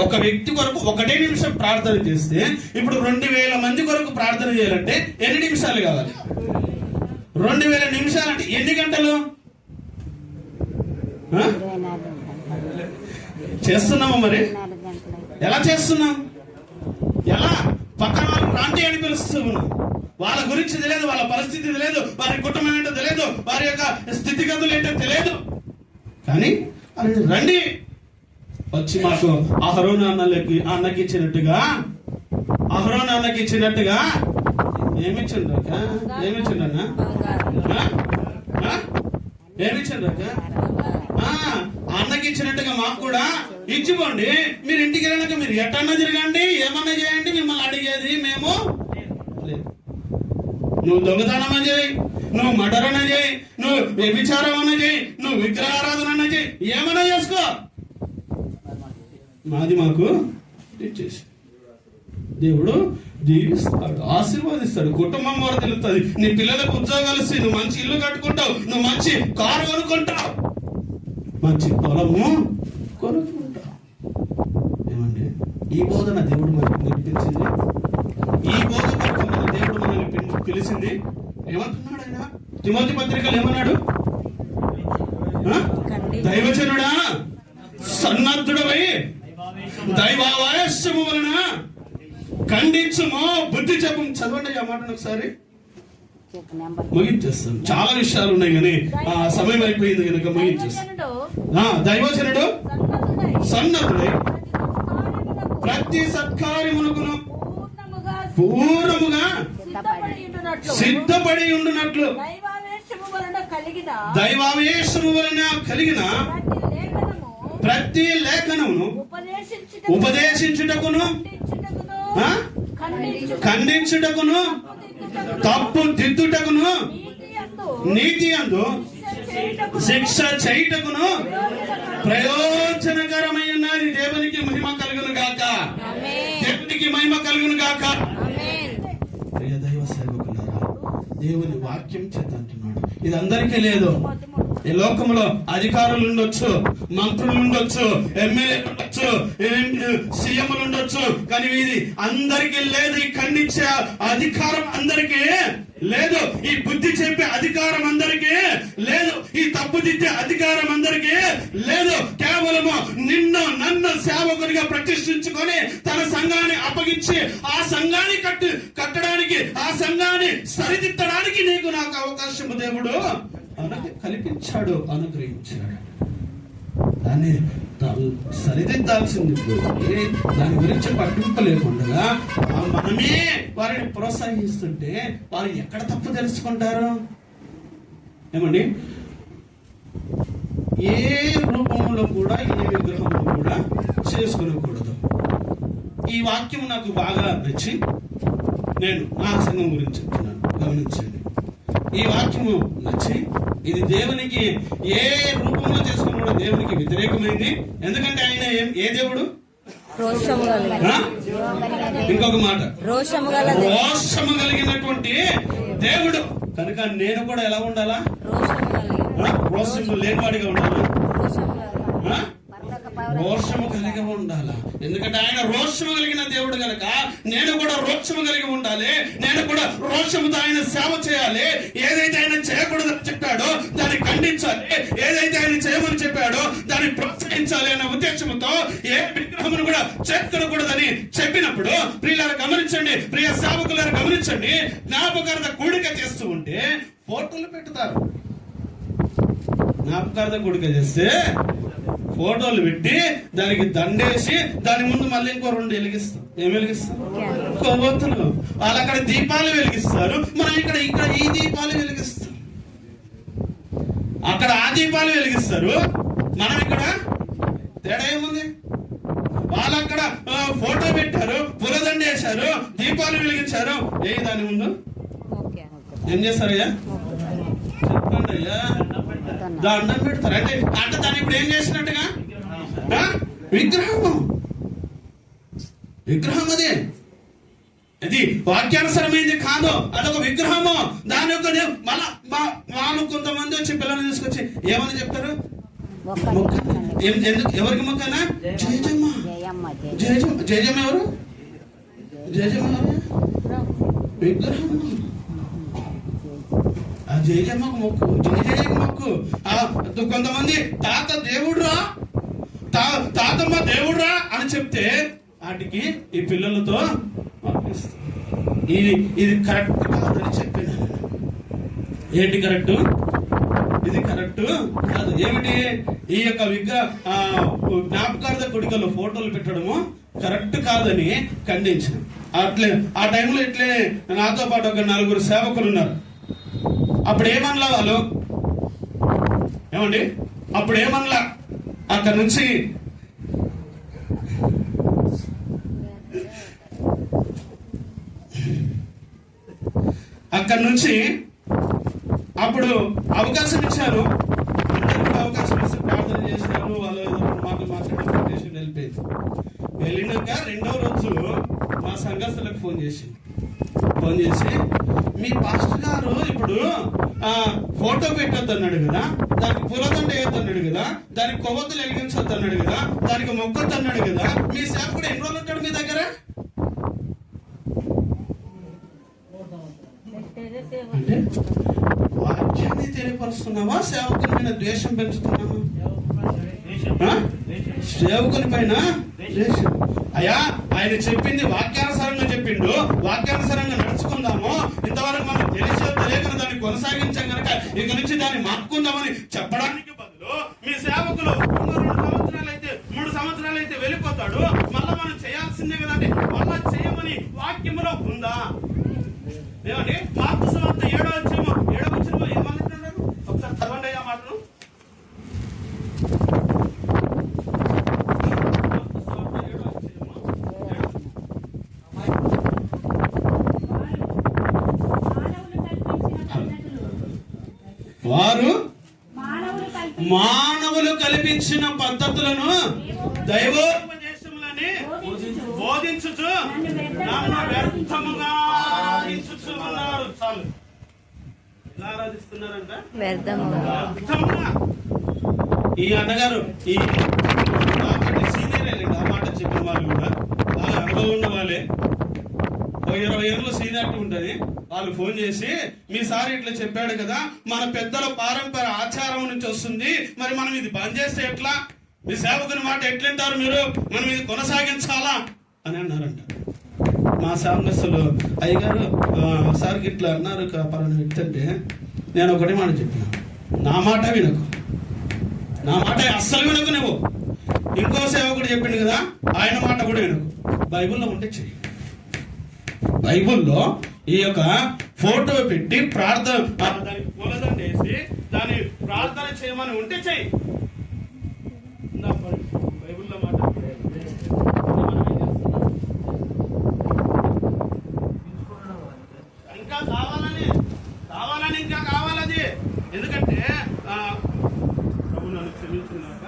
ఒక వ్యక్తి కొరకు 1 నిమిషం ప్రార్థన చేస్తే ఇప్పుడు 2000 మంది కొరకు ప్రార్థన చేయాలంటే ఎన్ని నిమిషాలు కావాలి? 2000 నిమిషాలు అంటే ఎన్ని గంటలు చేస్తున్నామా? మరి ఎలా చేస్తున్నాం? ఎలా? పక్కన వాళ్ళు రాంటి అని పిలుస్తూ ఉన్నాం. వాళ్ళ గురించి తెలియదు, వాళ్ళ పరిస్థితి తెలియదు, వారి కుటుంబం ఏంటో తెలియదు, వారి యొక్క స్థితిగతులు ఏంటో తెలియదు. కానీ రండి వచ్చి మాకు అహరోను అన్నకి ఇచ్చినట్టుగా ఏమిచ్చిండ్రు అన్నకి ఇచ్చినట్టుగా మాకు కూడా ఇచ్చిపోండి. మీరు ఇంటికి వెళ్ళాక మీరు ఎట్టన్నా తిరగండి, ఏమన్నా చేయండి, మిమ్మల్ని అడిగేది మేము లేదు. నువ్వు దొంగతనం అని చేయి, నువ్వు మర్డర్ అన్న చేయి, నువ్వు వ్యభిచారం అన్న చేయి, నువ్వు విగ్రహారాధన అన్న చేయి, ఏమన్నా చేసుకో, మాది మాకు ఇచ్చేసి దేవుడు దీవిస్తాడు, ఆశీర్వాదిస్తాడు. కుటుంబం వరకు తెలుస్తుంది. నీ పిల్లలకు ఉద్యోగాలు ఇస్తాయి, నువ్వు మంచి ఇల్లు కట్టుకుంటావు, నువ్వు మంచి కారు కొనుక్కుంటావు, మంచి పొలము కొనుక్కుంటావు. ఏమండి, ఈ బోధన దేవుడు మనకు నేర్పించింది. ఈ బోధన మన దేవుడు మనల్ని పిలిచింది. ఏమంటున్నాడు ఆయన? తిమోతి పత్రికలు ఏమన్నాడు? దైవజనుడా, సన్నద్ధుడవై దైవావేశము వలన ఖండించుమో, బుద్ధి చెప్పు. చదవండి ఆ మాటను ఒకసారి, ముగించేస్తాం. చాలా విషయాలు ఉన్నాయి కానీ సమయం అయిపోయింది కనుక ముగించేస్తాం. దైవజనుడు సన్నద్ధుడై ప్రతి సత్కార్యమునకును పూర్ణముగా సిద్ధపడి ఉండునట్లు దైవావేశము వలన కలిగిన ప్రతి లేఖనమును ఉపదేశించుటకును ఖండించుటకును తప్పు దిద్దుటకును నీతి అందు శిక్ష చేయుటకును ప్రయోజనకరమైనది. దేవునికి మహిమ కలుగును గాక. దేవునికి మహిమ కలుగును గాక. ప్రియ దైవ సేవకులారా, దేవుని వాక్యం చేత అంటున్నాడు. ఇది అందరికీ లేదు. ఈ లోకంలో అధికారులు ఉండొచ్చు, మంత్రులు ఉండొచ్చు, ఎమ్మెల్యేలు ఉండొచ్చు, సీఎంలు ఉండొచ్చు, కానీ ఇది అందరికీ లేదు. ఈ ఖండించే అధికారం అందరికీ లేదు. ఈ బుద్ధి చెప్పే అధికారం అందరికీ లేదు. ఈ తప్పు దిద్దే అధికారం అందరికీ లేదు. కేవలము నిన్ను నన్ను సేవకునిగా ప్రతిష్ఠించుకొని తన సంఘాన్ని అప్పగించి ఆ సంఘాన్ని కట్టడానికి, ఆ సంఘాన్ని సరిదిద్దడానికి నీకు నాకు అవకాశం దేవుడు కల్పించాడు, అనుగ్రహించాడు. దాన్ని సరిదిద్దాల్సింది పోయి దాని గురించి పట్టింపు లేకుండా మనమే వారిని ప్రోత్సహిస్తుంటే వారు ఎక్కడ తప్పు తెలుసుకుంటారు? ఏమండి, ఏ రూపంలో కూడా ఏ విగ్రహంలో కూడా చేసుకునకూడదు. ఈ వాక్యం నాకు బాగా నచ్చి నేను ఆ సంఘం గురించి చెప్తున్నాను, గమనించండి. ఈ వాక్యము నచ్చి ఇది దేవునికి ఏ రూపంలో చేసుకుని కూడా దేవునికి వ్యతిరేకమైంది. ఎందుకంటే ఆయన ఏ దేవుడు? ఇంకొక మాట, రోషము కలిగినటువంటి దేవుడు. కనుక నేను కూడా ఎలా ఉండాలా? రోషము లేనివాడిగా ఉండాలా? రోషము కలిగి ఉండాలా? ఎందుకంటే ఆయన రోషము కలిగిన దేవుడు కనుక నేను కూడా రోషము కలిగి ఉండాలి. నేను కూడా రోషముతో ఆయన సేవ చేయాలి. ఏదైతే ఆయన చేయకూడదని చెప్పాడో దాన్ని ఖండించాలి, ఏదైతే ఆయన చేయమని చెప్పాడో దాన్ని ప్రోత్సహించాలి అనే ఉద్దేశంతో ఏ విగ్రహమును కూడా చేర్చకూడదని చెప్పినప్పుడు ప్రియులారా గమనించండి, ప్రియ సేవకులారా గమనించండి, జ్ఞాపకార్థ కూడిక చేస్తూ ఉంటే ఫోటోలు పెట్టుతారు. జ్ఞాపకార్థ కూడిక చేస్తే ఫోటోలు పెట్టి దానికి దండేసి దాని ముందు మళ్ళీ ఇంకో 2 వెలిగిస్తాం. ఏం వెలిగిస్తాం? కొవ్వొత్తులు. వాళ్ళు అక్కడ దీపాలు వెలిగిస్తారు, మనం ఇక్కడ ఈ దీపాలు వెలిగిస్తాం. అక్కడ ఆ దీపాలు వెలిగిస్తారు, మనం ఇక్కడ తేడా ఏముంది? వాళ్ళు అక్కడ ఫోటో పెట్టారు, పులదండ వేశారు, దీపాలు వెలిగించారు. దాని ముందు ఏం చేస్తారయ్యా? చెప్పండి అయ్యా. దండం పెడతారు. అంటే దాన్ని ఇప్పుడు ఏం చేసినట్టుగా విగ్రహం అదే. అది వాక్యానుసరమైంది కాదు, అదొక విగ్రహము. దాని యొక్క వాళ్ళు కొంతమంది వచ్చి పిల్లల్ని తీసుకొచ్చి ఏమని చెప్తారు? ఎవరికి మొక్కనా? జయజమ్మ. జయజమ్మ ఎవరు? జయజమ్మ విగ్రహం. ఆ జయజమ్మకు మొక్కు, జయజయ్యకు మొక్కు. కొంతమంది తాత దేవుడురా, తాతమ్మ దేవుడురా అని చెప్తే వాటికి ఈ పిల్లలతో ఇది కరెక్ట్ కాదని చెప్పిన. ఏంటి కరెక్ట్? ఇది కరెక్ట్ కాదు. ఏమిటి? ఈ యొక్క జ్ఞాపకార్థ కూడికల్లో ఫోటోలు పెట్టడము కరెక్ట్ కాదని ఖండించిన. అట్లే ఆ టైంలో ఇట్లే నాతో పాటు ఒక 4 సేవకులు ఉన్నారు. అప్పుడు ఏమనలా వాళ్ళు? ఏమండి, అప్పుడు ఏమనలా. అక్కడ నుంచి అప్పుడు అవకాశం ఇచ్చారు. అవకాశం ఇస్తే ప్రార్థన చేశారు. వాళ్ళు మాట్లాడి వెళ్ళిపోయింది. వెళ్ళినాక 2వ రోజు మా సంఘస్థులకు ఫోన్ చేసి మీ పాస్టర్ గారు ఇప్పుడు ఫోటో పెట్టొద్దు అన్నాడు కదా, దానికి పులదండ వేయొద్దు అన్నాడు కదా, దానికి కొవ్వొత్తులు వెలిగించొద్దు అన్నాడు కదా, దానికి మొక్కొద్దు అన్నాడు కదా, మీ సేవకుడు ఎన్ని రోజులు ఉంటాడు మీ దగ్గర? అంటే వాక్యాన్ని తెలియపరుస్తున్నావా? సేవకుని పైన ద్వేషం పెంచుతున్నావా? సేవకుని పైన ద్వేషం. అయ్యా, ఆయన చెప్పింది వాక్యానుసారంగా చెప్పిండు, వాక్యానుసారంగా నడుచుకుందాము. ఇంతవరకు మనం తెలియక దాన్ని కొనసాగించాం కనుక ఇక నుంచి దాన్ని మార్చుకుందామని చెప్పడానికి బదులు మీ సేవకులు 2 సంవత్సరాలు అయితే 3 సంవత్సరాలు అయితే వెళ్ళిపోతాడు, మళ్ళా మనం చేయాల్సిందే కదండి. మళ్ళా చేయమని వాక్యంలో ఉందా? ఏమండి, మార్కు సువార్త 7వ అధ్యాయము ఏమంటున్నారు? ఒకసారి చదవండి ఆ మాటను. వారు మానవులు కల్పించిన పద్ధతులను దైవోపదేశములని బోధించుచు నన్ను వ్యర్థముగా ఆరాధించుచున్నారు. చాలు, ఎలా ఆరాధిస్తున్నారంట? వ్యర్థముగా. ఈ అన్నగారు ఈ సీనియర్ ఆ మాట చెప్పిన వాళ్ళు కూడా బాగా అనుభవం ఉన్న వాళ్ళే, 20 ఏళ్ళు సీనియారిటీ ఉంటుంది. వాళ్ళు ఫోన్ చేసి, మీ సార్ ఇట్లా చెప్పాడు కదా, మన పెద్దల పారంపర్య ఆచారం నుంచి వస్తుంది, మరి మనం ఇది బంద్ చేస్తే ఎట్లా, మీ సేవకుని మాట ఎట్లంటారు మీరు, మనం ఇది కొనసాగించాలా అని అన్నారంట. మా సాంగస్తులు అయ్యగారు సార్కి ఇట్లా అన్నారు పలానా వ్యక్తి అంటే, నేను ఒకటే మాట చెప్పిన, నా మాట వినకు, నా మాట అస్సలు వినకు నువ్వు. ఇంకో సేవకుడు చెప్పిండు కదా, ఆయన మాట కూడా వినకు. బైబిల్లో ఉంటే చెయ్యి. బైబిల్లో ఈ యొక్క ఫోటో పెట్టి ప్రార్థన, దానికి పూలదండ వేసి దాన్ని ప్రార్థన చేయమని ఉంటే చెయ్యి. బైబిల్లో మాట ఇంకా కావాలని ఇంకా కావాలది. ఎందుకంటే నన్ను క్షమించున్నాక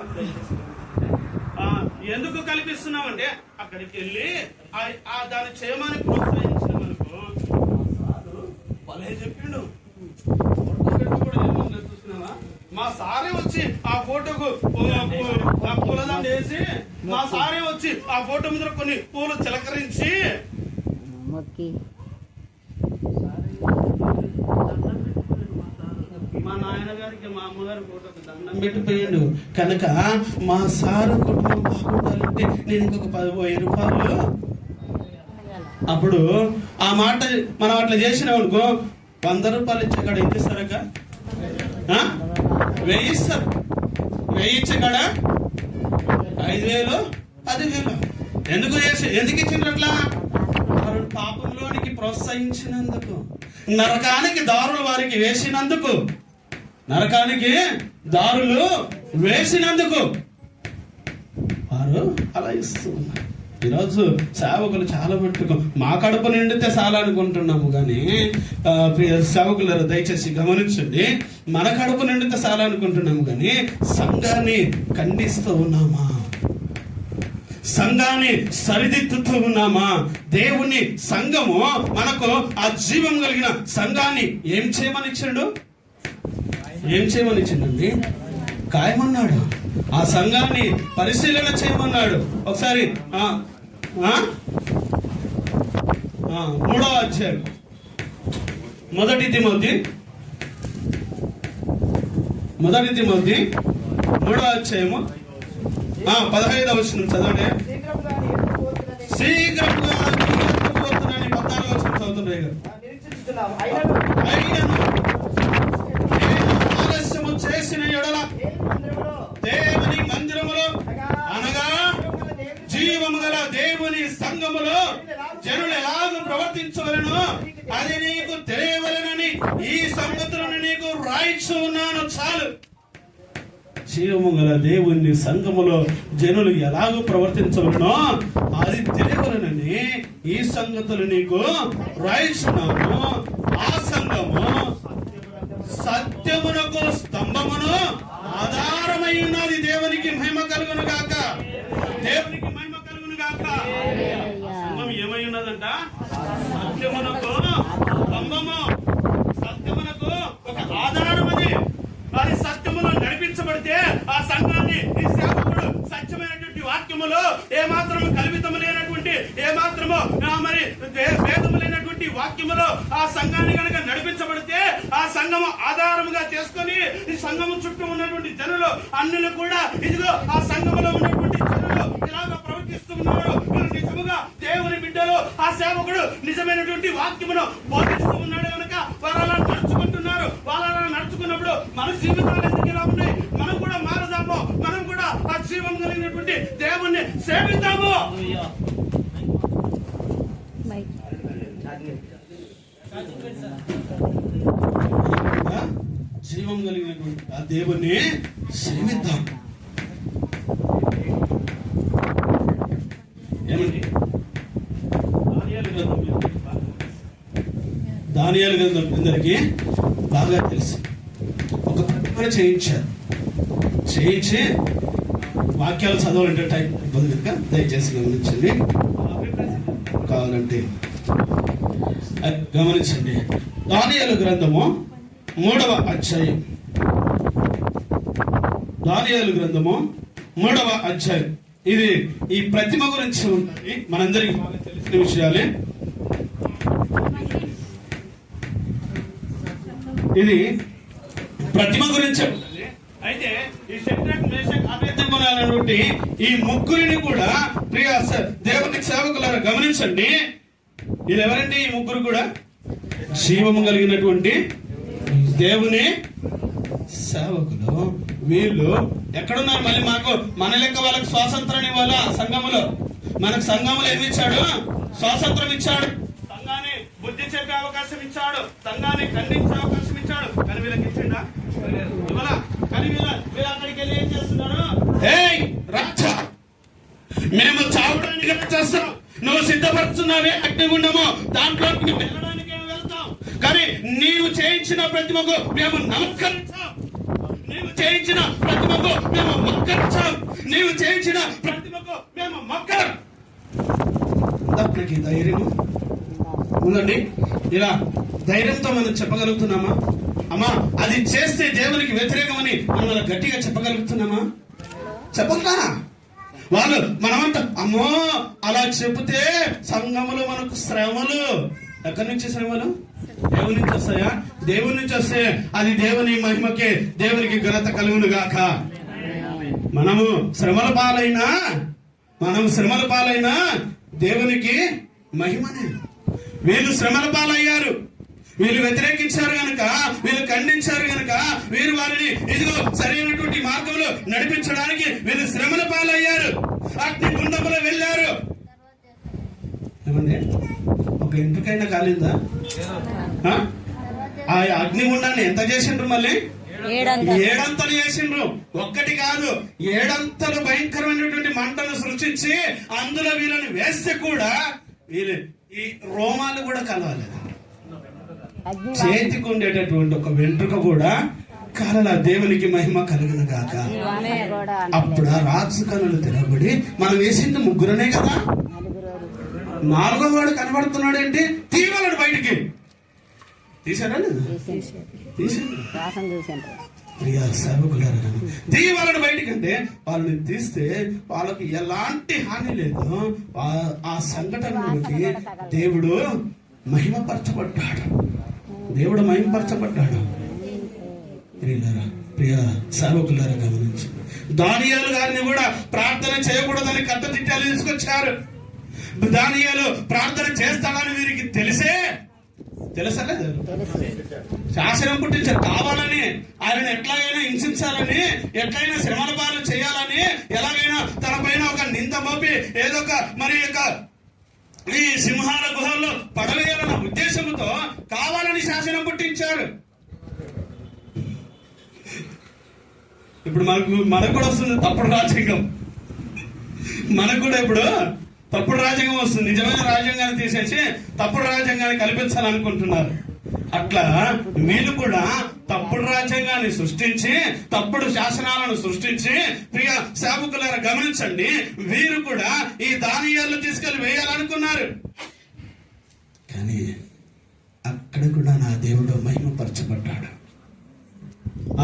ఎందుకు కల్పిస్తున్నామంటే, అక్కడికి వెళ్ళి దాన్ని చేయమని ప్రోత్సహించినామనుకో, వాళ్ళే చెప్పిండు. చూస్తున్నావా, మా సారే వచ్చి ఆ ఫోటోకు పూలదండ వేసి, మా సారే వచ్చి ఆ ఫోటో మీద కొన్ని పూలు చిలకరించి మా నాయన గారికి మా అమ్మగారి ఫోటోకి దండం పెట్టిపోయాడు కనుక మా సారు కుటుంబం బాగుండాలంటే నేను ఇంకొక 10,000 రూపాయలు. అప్పుడు ఆ మాట మనం అట్లా చేసినాం అనుకో, 100 రూపాయలు ఇచ్చే కాడ ఎంత ఇస్తారక? 1000 ఇస్తారు. 1000 ఇచ్చే కాడ 5,000 10,000. ఎందుకు ఇచ్చిండ్రు అట్లా? వారు పాపంలోనికి ప్రోత్సహించినందుకు, నరకానికి దారులు వారికి వేసినందుకు, నరకానికి దారులు వేసినందుకు వారు అలా ఇస్తూ ఉన్నారు. ఈరోజు సేవకులు చాలా మట్టుకు మా కడుపు నిండితే చాలా అనుకుంటున్నాము, కానీ ప్రియ సేవకులు దయచేసి గమనించండి, మన కడుపు నిండితే చాలా అనుకుంటున్నాము, కానీ సంఘాన్ని ఖండిస్తూ ఉన్నామా? సంఘాన్ని సరిదిద్దుతూ ఉన్నామా? దేవుని సంఘము మనకు ఆ జీవం కలిగిన సంఘాన్ని ఏం చేయమనిచ్చాడు? ఏం చేయమనిచ్చిందండి? కాయమన్నాడు. ఆ సంఘాన్ని పరిశీలన చేయమన్నాడు. ఒకసారి 3వ అధ్యాయం 1 తిమోతి 3వ అధ్యాయము 15వ వచనం చదవండి. శీఘ్రంగా 14వ వచనం చదువుతుండే. ఆలస్యము చేసిన ఎడల దేవుని మందిరములో అనగా జీవము గల దేవుని సంఘములో జనులు ఎలాగూ ప్రవర్తించవలెనో అది నీకు తెలియవలెనని ఈ సంగతులను నీకు రాయిస్తూ ఉన్నాను. చాలు. జీవము గల దేవుని సంఘములో జనులు ఎలాగూ ప్రవర్తించవలనో అది తెలియవలెనని ఈ సంగతులు నీకు రాయిస్తున్నాను. ఆ సంఘము సత్యమునకు స్తంభమును ఆధారమై ఉన్నది. దేవునికి మహిమ కలుగును గాక. దేవునికి మహిమ కలుగును గాక. సంఘం ఏమై ఉన్నదంట? సత్యమునకు స్తంభము, సత్యమునకు ఒక ఆధారం. అది సత్యములో నడిపించబడితే ఆ సంఘాన్ని ఈ సేవకుడు సత్యమైనటువంటి వాక్యములో ఏమాత్రము కల్పితము లేనటువంటి, ఏమాత్రము మరి వేదము లేనటువంటి వాక్యములో ఆ సంఘాన్ని కనుక నడిపించబడితే ఆ సంఘము ఆధారముగా చేసుకొని ఈ సంఘము చుట్టూ ఉన్నటువంటి జనులు అన్నులు కూడా ఇదిగో ఆ సంఘములో ఉన్నటువంటి జనులు ఇలాగ ప్రవర్తిస్తూ ఉన్నారు. నిజముగా దేవుని బిడ్డలు ఆ సేవకుడు నిజమైనటువంటి వాక్యమును బోధిస్తూ ఉన్నాడు కనుక వారు అలా నడుచుకుంటున్నారు. వాళ్ళు అలా నడుచుకున్నప్పుడు మన జీవితాలు ఎందుకు ఇలా ఉన్నాయి? మనం కూడా మారదాము. మనం కూడా ఆ జీవం కలిగినటువంటి దేవుణ్ణి సేవిద్దాము. జీవం కలిగినటువంటి ఆ దేవుణ్ణి సేవిద్దాం. ఏమండి? దానియేలు గ్రంథం అందరికీ బాగా తెలుసు. చెప్పని చేయించి వాక్యాలు చదవాలంటే టైం ఇబ్బంది కనుక దయచేసి గమనించండి. కావాలంటే గమనించండి. దానియేలు గ్రంథము 3వ అధ్యాయం. దానియేలు గ్రంథము 3వ అధ్యాయం. ఇది ఈ ప్రతిమ గురించి ఉంటుంది, మనందరికీ బాగా తెలిసిన విషయాలే. ఇది ప్రతిమ గురించి ఉంటుంది. అయితే ఈ శద్రక్ మేషక్ అబేద్నెగో అనేటువంటి ఈ ముగ్గురిని కూడా ప్రియ దేవునికి సేవకులారా గమనించండి. వీళ్ళు ఎవరండి? ఈ ముగ్గురు కూడా జీవము కలిగినటువంటి దేవుని సేవకులు. వీళ్ళు ఎక్కడున్నారు? మళ్ళీ మన లెక్క వాళ్ళకి స్వాతంత్రం ఇవ్వాలా? సంఘములో మనకు సంఘములో ఏమి ఇచ్చాడు? స్వాతంత్రం ఇచ్చాడు. సంఘాన్ని బుద్ధి చెప్పే అవకాశం ఇచ్చాడు, సంఘాన్ని ఖండించే అవకాశం ఇచ్చాడు. కానీ వీళ్ళకి ఇచ్చిండా? ఇవ్వాలా? కానీ వీళ్ళు అక్కడికి వెళ్ళి ఏం చేస్తున్నారు? ఏయ్ రాజా, మేము చావడానికి చేస్తాం, నువ్వు సిద్ధపడుతున్నావే అగ్నిగుండము, దాంట్లోకి మేము వెళ్ళడానికి వెళ్తాం. కానీ నీవు చేయించిన ప్రతిమకు మేము నమస్కరించాం, నీవు చేయించిన ప్రతిమకు మేము మొక్కరించాం, నీవు చేయించిన ప్రతిమకు మేము మొక్కరం. నాకు ధైర్యం ఉందండి. ఇలా ధైర్యంతో మనం చెప్పగలుగుతున్నామా? అమ్మా అది చేస్తే దేవునికి వ్యతిరేకమని మనం గట్టిగా చెప్పగలుగుతున్నామా? చెప్పగలనా? వాళ్ళు మనమంతా అమ్మో అలా చెబితే సంఘములో మనకు శ్రమలు. ఎక్కడి నుంచి శ్రమలు? దేవుని నుంచి వస్తాయా? దేవుని నుంచి వస్తే అది దేవుని మహిమకే, దేవునికి ఘనత కలుగును గాక. మనము శ్రమల పాలైనా దేవునికి మహిమనే. వీళ్ళు శ్రమల పాలయ్యారు, వీళ్ళు వ్యతిరేకించారు గనక, వీళ్ళు ఖండించారు గనక, వీరు వారిని ఇదిగో సరైనటువంటి మార్గంలో నడిపించడానికి వీళ్ళు శ్రమల పాలయ్యారు, అగ్ని గుండములో వెళ్ళారు. ఏమండి, ఒక ఇంటికైనా కాలిందా? ఆ అగ్నిగుండాన్ని ఎంత చేసిండ్రు? మళ్ళీ 7 చేసిండ్రు. ఒక్కటి కాదు, 7 భయంకరమైనటువంటి మంటను సృష్టించి అందులో వీళ్ళని వేస్తే కూడా వీళ్ళు ఈ రోమాలు కూడా కలవలేదు. చేతికి ఉండేటటువంటి ఒక వెంట్రుక కూడా కాలల. దేవునికి మహిమ కలుగును గాక. అప్పుడు ఆ రాజు కనులు తెరబడి, మనం వేసింది ముగ్గురనే కదా, 4వ వాడు కనబడుతున్నాడు ఏంటి? తీవాలడు బయటికి. తీసారా? తీవాలని బయటికి అంటే వాళ్ళని తీస్తే వాళ్ళకి ఎలాంటి హాని లేదు. ఆ సంఘటనకి దేవుడు మహిమపరచబడ్డాడు. ప్రియ సేవకులారా గమనించి, దానియేలు గారిని కూడా ప్రార్థన చేయకూడదని కట్టదిట్టాలు తీసుకొచ్చారు. దానియేలు ప్రార్థన చేస్తాడని వీరికి తెలుసా లేదు? శాసనం పుట్టించారు. కావాలని ఆయన ఎట్లాగైనా హింసించాలని, ఎట్లయినా శ్రమల పాలు చేయాలని, ఎలాగైనా తన పైన ఒక నింద మోపి ఏదో ఒక మరి ఈ సింహాల గుహల్లో పడవేయాలన్న ఉద్దేశంతో కావాలని శాసనం పుట్టించారు. ఇప్పుడు మనకు కూడా వస్తుంది తప్పుడు రాజ్యాంగం. మనకు కూడా ఇప్పుడు తప్పుడు రాజ్యాంగం వస్తుంది. నిజమైన రాజ్యాంగాన్ని తీసేసి తప్పుడు రాజ్యాంగాన్ని కల్పించాలనుకుంటున్నారు. అట్లా వీళ్ళు కూడా తప్పుడు రాజ్యాంగాన్ని సృష్టించి, తప్పుడు శాసనాలను సృష్టించి, ప్రియ సేవకులారా గమనించండి, వీరు కూడా ఈ దానియేలు తీసుకెళ్లి వేయాలనుకున్నారు. కానీ అక్కడ కూడా నా దేవుడు మహిమపరచబడ్డాడు.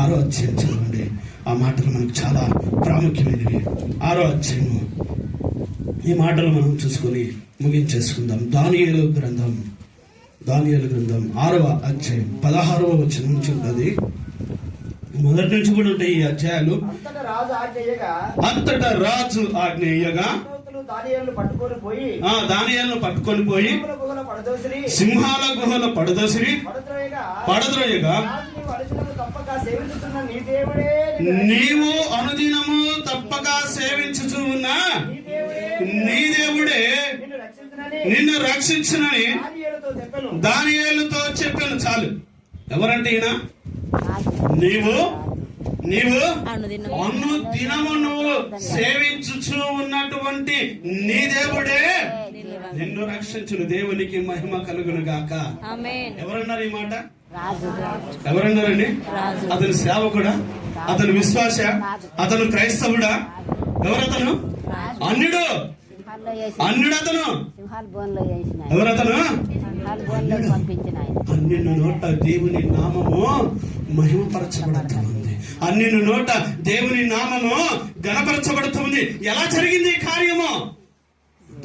6వ అధ్యాయం చదవండి. ఆ మాటలు మనకు చాలా ప్రాముఖ్యమైనవి. 6వ అధ్యాయము. ఈ మాటలు మనం చూసుకొని ముగించేసుకుందాం. దానియేలు గ్రంథం 6వ అధ్యాయం 16వ వచనం నుంచి ఉంటుంది. మొదటి నుంచి కూడా ఉంటాయి ఈ అధ్యాయాలు. అంతటా రాజు ఆజ్ఞేయగా దానియేలును పట్టుకొని పోయి సింహాల గుహలో పడదోసిరి పడద్రోయగా, నీవు అనుదినము తప్పక సేవించుచు ఉన్న నీ దేవుడే నిన్ను రక్షించునని దానియేలుతో చెప్పాను. చాలు. ఎవరంటే ఈయన? నీవు అనుదినము నువ్వు సేవించుచు ఉన్నటువంటి నీ దేవుడే నిన్ను రక్షించును. దేవునికి మహిమ కలుగును గాక. ఎవరన్నారు ఈ మాట? ఎవరన్నారండి? రాజు. అతను సేవకుడా? అతను విశ్వాస? అతను క్రైస్తవుడా? ఎవరతను? అన్యుడు. అతను ఎవరతను? అన్యుని నోట దేవుని నామము మహిమపరచబడుతుంది. అన్యుని నోట దేవుని నామము గణపరచబడుతుంది. ఎలా జరిగింది ఈ కార్యము?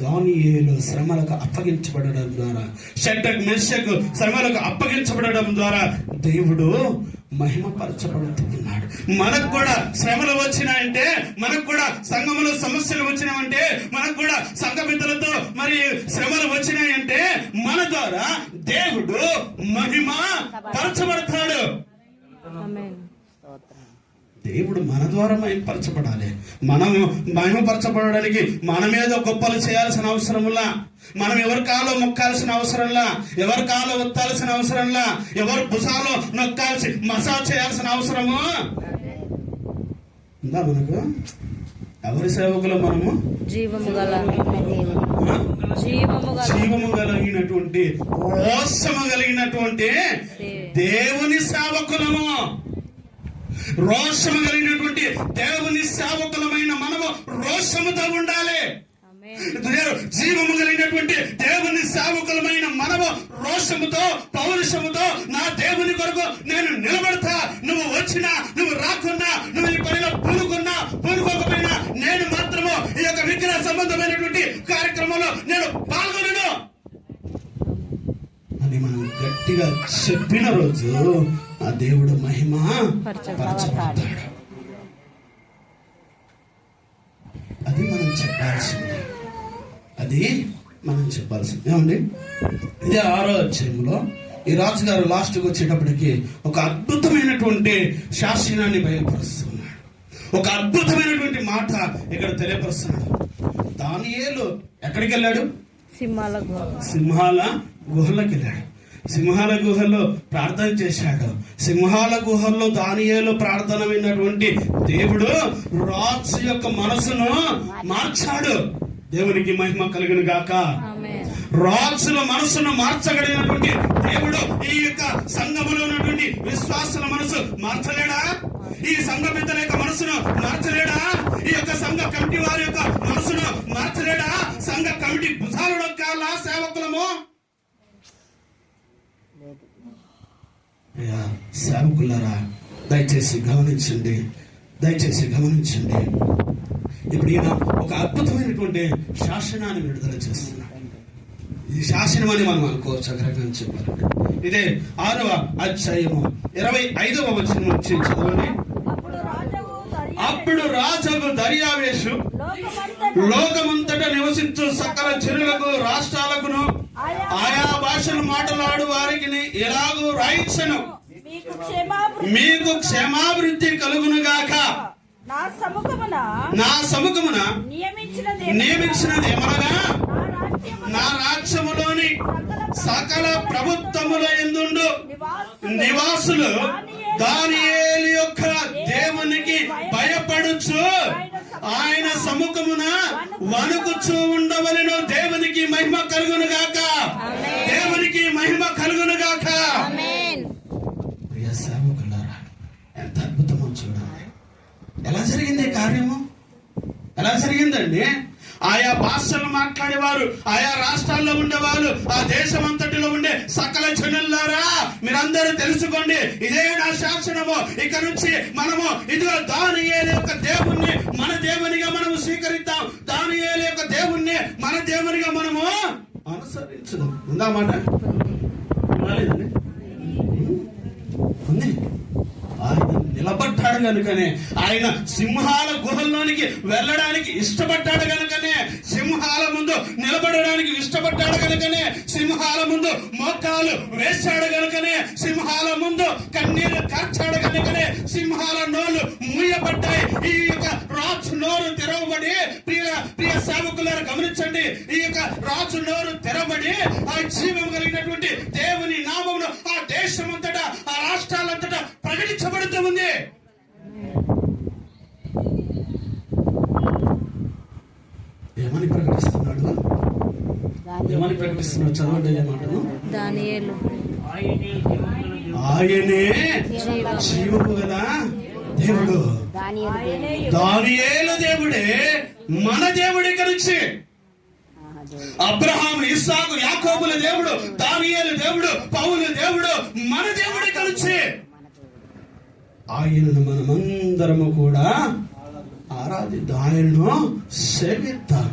దానియేలు శ్రమలకు అప్పగించబడడం ద్వారా, షడ్రక్ మెషకు శ్రమలకు అప్పగించబడడం ద్వారా దేవుడు మహిమపరచబడుతున్నాడు. మనకు కూడా శ్రమలు వచ్చినాయంటే, మనకు కూడా సంఘములో సమస్యలు వచ్చినాయంటే, మనకు కూడా సంఘ బిడ్డలతో మరి శ్రమలు వచ్చినాయంటే మన ద్వారా దేవుడు మహిమ పరచబడతాడు. దేవుడు మన ద్వారా మహిమపరచబడాలి. మనము మహిమపరచబడడానికి మనమేదో గొప్పలు చేయాల్సిన అవసరంలా, మనం ఎవరి కాలో మొక్కాల్సిన అవసరంలా, ఎవరి కాలో ఒత్తాల్సిన అవసరంలా, ఎవరు భుజాలో నొక్కాల్సి మసాజ్ చేయాల్సిన అవసరము ఉందా మనకు? ఎవరి సేవకులు మనము? జీవము కలిగినటువంటి, రోషము కలిగినటువంటి దేవుని సేవకులము. రోషము కలిగినటువంటి దేవుని సేవకులమైన మనము రోషముతో ఉండాలి. జీవము కలిగినటువంటి దేవుని సేవకులమైన మనము రోషముతో, పౌరుషముతో, నా దేవుని కొరకు నేను నిలబడతా, నువ్వు వచ్చినా నువ్వు రాకున్నా, నువ్వు ఈ పనిలో పూనుకోకపోయినా నేను మాత్రము ఈ యొక్క విగ్రహ సంబంధమైనటువంటి కార్యక్రమంలో నేను పాల్గొనను అని మనం గట్టిగా చెప్పిన రోజు ఆ దేవుడు మహిమ పరచబడతాడు. అది మనం చెప్పాల్సింది. ఏమండి, ఇదే 6వ అధ్యాయంలో ఈ రాజుగారు లాస్ట్కి వచ్చేటప్పటికి ఒక అద్భుతమైనటువంటి శాసనాన్ని బయలుపరుస్తున్నాడు. ఒక అద్భుతమైనటువంటి మాట ఇక్కడ తెలియపరుస్తున్నాడు. దానియేలు ఎక్కడికి వెళ్ళాడు? సింహాల గుహలోకి వెళ్ళాడు. సింహాల గుహల్లో ప్రార్థన చేశాడు. సింహాల గుహల్లో దానియేలు ప్రార్థన విన్నటువంటి దేవుడు రాజు యొక్క మనసును మార్చాడు. దేవునికి మహిమ కలుగును గాక. రాజుల మనసును మార్చగలిగినటువంటి దేవుడు ఈ యొక్క సంఘములో ఉన్నటువంటి విశ్వాసుల మనసు మార్చలేడా? ఈ సంఘ పెద్దల యొక్క మనసును మార్చలేడా? ఈ యొక్క సంఘ కమిటీ వారి యొక్క మనసును మార్చలేడా? సంఘ కమిటీ భుజాలు నొక్కాలా సేవకులము? సేవకులారా, దయచేసి గమనించండి. ఇప్పుడు ఈయన ఒక అద్భుతమైనటువంటి శాసనాన్ని విడుదల చేస్తున్నాడు. ఇది శాసనం అని మనం అనుకోవచ్చు. అగ్రహం చెప్పాలంటే ఇదే 6వ అధ్యాయము 25వ వచనం నుంచి చదవండి. అప్పుడు రాజు దర్యావేషు లోకమంతటా నివసించు సకల జనులకు, రాష్ట్రాలకును, ఆయా భాషలు మాట్లాడు వారికి ఎలాగూ రాయించను, మీకు క్షేమాభివృద్ధి కలుగును గాక. నా సముఖమున నియమించినది ఏమనగా, నా రాజ్యములోని సకల ప్రభుత్వముల యందుండు నివాసులు దానియేలు యొక్క దేవునికి భయపడుచు ఆయన సముఖమున వణుకుచూ ఉండవలెను. దేవునికి మహిమ కలుగును గాక. దేవునికి మహిమ కలుగును గాక. ప్రియ సేవకులారా, ఎంత అద్భుతమో చూడండి. ఎలా జరిగింది కార్యము? ఎలా జరిగిందండి? ఆయా భాషలు మాట్లాడేవారు, ఆయా రాష్ట్రాల్లో ఉండేవారు, ఆ దేశం అంతటిలో ఉండే సకల జనులారా, మీరందరూ తెలుసుకోండి, ఇదే నా శాసనము. ఇక నుంచి మనము ఇదిగో దానియేలు యొక్క దేవుణ్ణి మన దేవునిగా మనము స్వీకరిద్దాం. దానియేలు యొక్క దేవుణ్ణి మన దేవునిగా మనము అనుసరించుదాం. ఉందా మాట? ఉంది. ఆయన నిలబడ్డాడు కనుకనే, ఆయన సింహాల గుహల్లోనికి వెళ్ళడానికి ఇష్టపడ్డాడు కనుకనే, సింహాల ముందు నిలబడడానికి ఇష్టపడ్డాడు కనుకనే, సింహాల ముందు మోకాలు వేశాడు కనుకనే, సింహాల ముందు కన్నీరు కార్చాడు కనుకనే సింహాల నోళ్ళు మూయబడ్డాయి. ఈ యొక్క రాజు నోరు తెరవబడి, ప్రియ సేవకులారా గమనించండి, ఈ యొక్క రాజు నోరు తెరవబడి ఆ జీవం కలిగినటువంటి దేవుని నామమును ఆ దేశమంతటా, ఆ రాష్ట్రాలంతటా ప్రకటించబడుతూ ఉంది. ఏమని ప్రకటిస్తున్నాడు? చదవండి. మాటను దానియేలు ఆయనే జీవము గల దేవుడు. దానియేలు దేవుడే మన దేవుడి గురించి. అబ్రహాం, ఇస్సాకు, యాకోబుల దేవుడు, దానియేలు దేవుడు, పౌలు దేవుడు, మన దేవుడి గురించి. ఆయనను మనమందరము కూడా ఆరాధిద్దాం, ఆయనను సేవిద్దాం.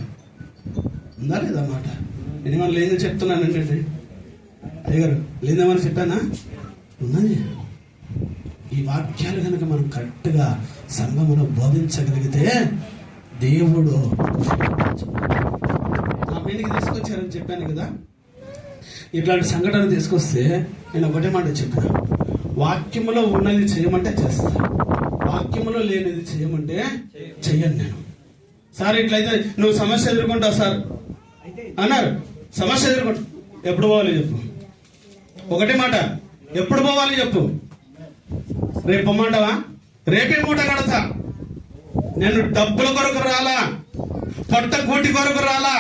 ఉందా లేదా మాట? నేను మనం లేదని చెప్తున్నానండి. అయ్యగారు లేదేమని చెప్పానా? ఉన్నది. ఈ వాక్యాలు కనుక మనం కరెక్ట్గా సంఘములో బోధించగలిగితే దేవుడు నా పెళ్లికి తీసుకొచ్చారని చెప్పాను కదా. ఇట్లాంటి సంఘటన తీసుకొస్తే నేను ఒకటే మాట చెప్పిన, వాక్యములో ఉన్నది చేయమంటే చేస్తా, వాక్యములో లేనిది చేయమంటే చెయ్యను నేను. సార్ ఇట్లయితే నువ్వు సమస్య ఎదుర్కొంటావు సార్ అన్నారు. సమస్య ఎదుర్కొంటా, ఎప్పుడు పోవాలి చెప్పు? ఒకటే మాట, ఎప్పుడు పోవాలి చెప్పు? రేపు పొమ్మంటావా? రేపే మూట కడతా. నేను డబ్బుల కొరకు రాలా, పొట్ట కూటి కొరకు రాలా.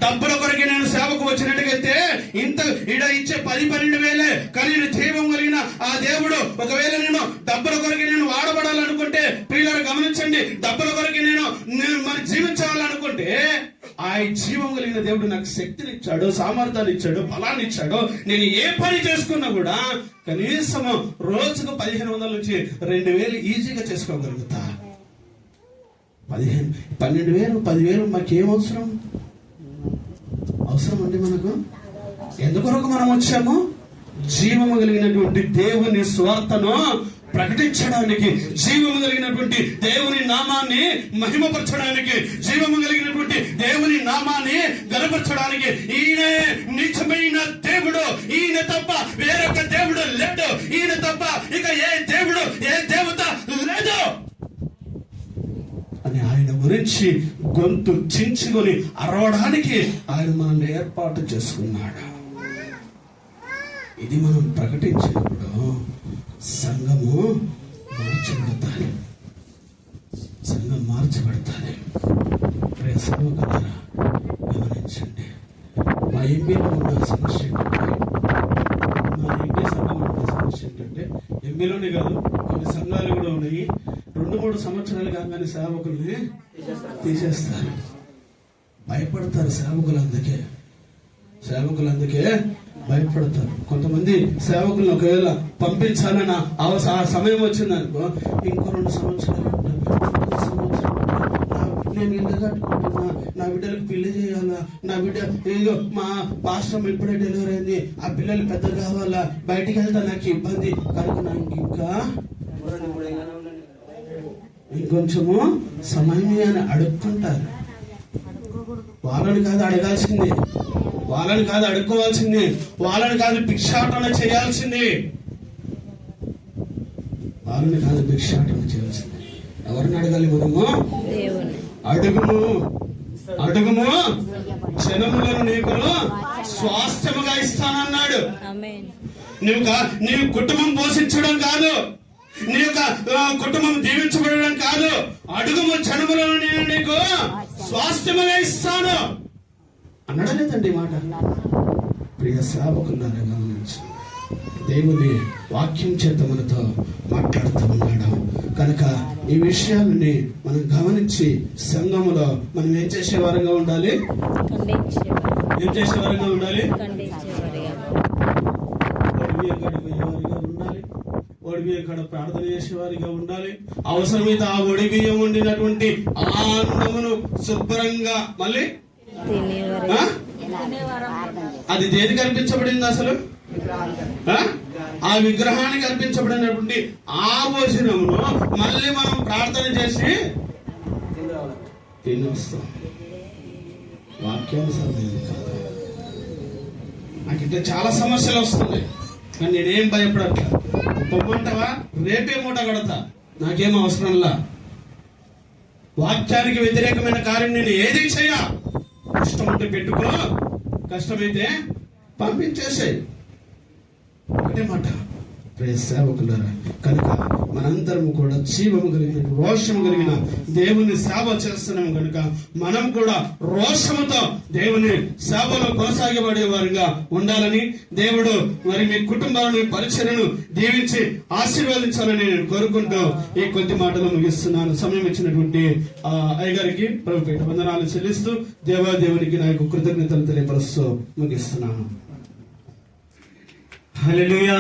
డబ్బుల కొరకు నేను సేవకు వచ్చినట్టుగైతే ఇంత ఇడ ఇచ్చే 10-12 వేలే. కానీ నేను జీవం కలిగిన ఆ దేవుడు ఒకవేళ నేను డబ్బుల కొరకు నేను వాడబడాలనుకుంటే, ప్రియులారా గమనించండి, డబ్బుల కొరకు నేను మరి జీవించాలనుకుంటే ఆ జీవం కలిగిన దేవుడు నాకు శక్తిని ఇచ్చాడు, సామర్థ్యాన్ని ఇచ్చాడు, బలాన్ని ఇచ్చాడు. నేను ఏ పని చేసుకున్నా కూడా కనీసం రోజుకు 1500 నుంచి 2000 ఈజీగా చేసుకోగలుగుతా. 12,000 10,000 మాకేం అవసరం? అవసరం అండి మనకు. ఎందుకొరకు మనం వచ్చాము? జీవము కలిగినటువంటి దేవుని స్వార్థను ప్రకటించడానికి, జీవము కలిగినటువంటి దేవుని నామాన్ని మహిమపరచడానికి, జీవము కలిగినటువంటి దేవుని నామాన్ని గనపరచడానికి. ఈయనే నిజమైన దేవుడు, ఈయన తప్ప వేరొక దేవుడు లేడు, ఈయన తప్ప ఇక ఏ దేవుడు ఏ దేవత లేదు అని ఆయన గురించి గొంతు చించుకొని అరవడానికి ఆయన మనల్ని ఏర్పాటు చేసుకున్నాడు. ఇది మనం ప్రకటించినప్పుడు సంఘము మార్చబడతాయి, సంఘం మార్చబడతాయి. గమనించండి, మా ఎంబీలో ఉన్న సమస్య ఏంటంటే, మా ఎంబీ సంఘం ఉన్న సమస్య ఏంటంటే, ఎంబీలోనే కాదు కొన్ని సంఘాలు కూడా ఉన్నాయి. 2-3 సంవత్సరాలు కాగానే సేవకుల్ని తీసేస్తారు. భయపడతారు సేవకులందుకే భయపడతారు. కొంతమంది సేవకులను ఒకవేళ పంపించాలని ఆ సమయం వచ్చిందనుకో, ఇంకో 2 సంవత్సరాలు నేను ఇల్లు కట్టుకుంటున్నా, నా బిడ్డలకు పెళ్లి చేయాలా, నా బిడ్డ ఏదో మా పాస్టర్ ఇప్పుడే డెలివరీ అయింది, ఆ పిల్లలు పెద్ద కావాలా, బయటికి వెళ్తా నాకు ఇబ్బంది కనుక నాకు ఇంకా ఇంకొంచెము సమయం అని అడుక్కుంటారు. వాళ్ళని కాదు అడగాల్సింది, వాళ్ళని కాదు అడుక్కోవాల్సింది, వాళ్ళని కాదు భిక్షాటన చేయాల్సింది, వాళ్ళని కాదు భిక్షాటన చేయాల్సింది. ఎవరిని అడగాలి మనము? అడుగుము జనములను నీకు స్వాస్థ్యముగా ఇస్తానన్నాడు. నీవు కుటుంబం పోషించడం కాదు, నీ యొక్క కుటుంబం దీవించబడడం కాదు, అడుగుము జనములను నేను నీకు స్వాస్థ్యముగా ఇస్తాను అన్నాడా లేదండి మాట? ప్రియ సేవకులారా గమనించు, దేవుని వాక్యం చేత మనతో మాట్లాడుతూ ఉన్నాడు కనుక ఈ విషయాలని మనం గమనించి సంఘములో మనం ఏం చేసే వారంగా ఉండాలి? ఒడిబియ్యం కాడ ప్రార్థన చేసేవారిగా ఉండాలి. అవసరమైతే ఆ ఒడిబియ్యం వండినటువంటి ఆనందమును శుభ్రంగా మళ్ళీ అది దేనికి అర్పించబడింది? అసలు ఆ విగ్రహానికి అర్పించబడినటువంటి ఆ భోజనమును మళ్ళీ మనం ప్రార్థన చేసి తిని వస్తాం. వాక్యానుసారం కాదు. నాకు ఇట్లా చాలా సమస్యలు వస్తున్నాయి, కానీ నేనేం భయపడట్లా. పొమ్మంటావా? రేపే మూట కడతా, నాకేం అవసరంలా. వాక్యానికి వ్యతిరేకమైన కార్యం నేను ఏది చేయా. కష్టం ఉంటే పెట్టుకో, కష్టమైతే పంపించేసాయి. ఒకటే మాట ప్రియ సేవకులారా, కనుక మనందరం కూడా జీవము కలిగిన రోషము కలిగిన దేవుని సేవ చేస్తున్నాం కనుక మనం కూడా రోషముతో దేవుని సేవలో కొనసాగబడే వారిగా ఉండాలని దేవుడు మరి మీ కుటుంబాలను పరిచర్యను దీవించి ఆశీర్వదించాలని నేను కోరుకుంటూ ఈ కొద్ది మాటలు ముగిస్తున్నాను. సమయం ఇచ్చినటువంటి అయ్యగారికి ప్రభుపేట వందనాలు చెల్లిస్తూ దేవాదేవునికి నా యొక్క కృతజ్ఞతలు తెలియపరుస్తూ ముగిస్తున్నాను. హల్లెలూయా.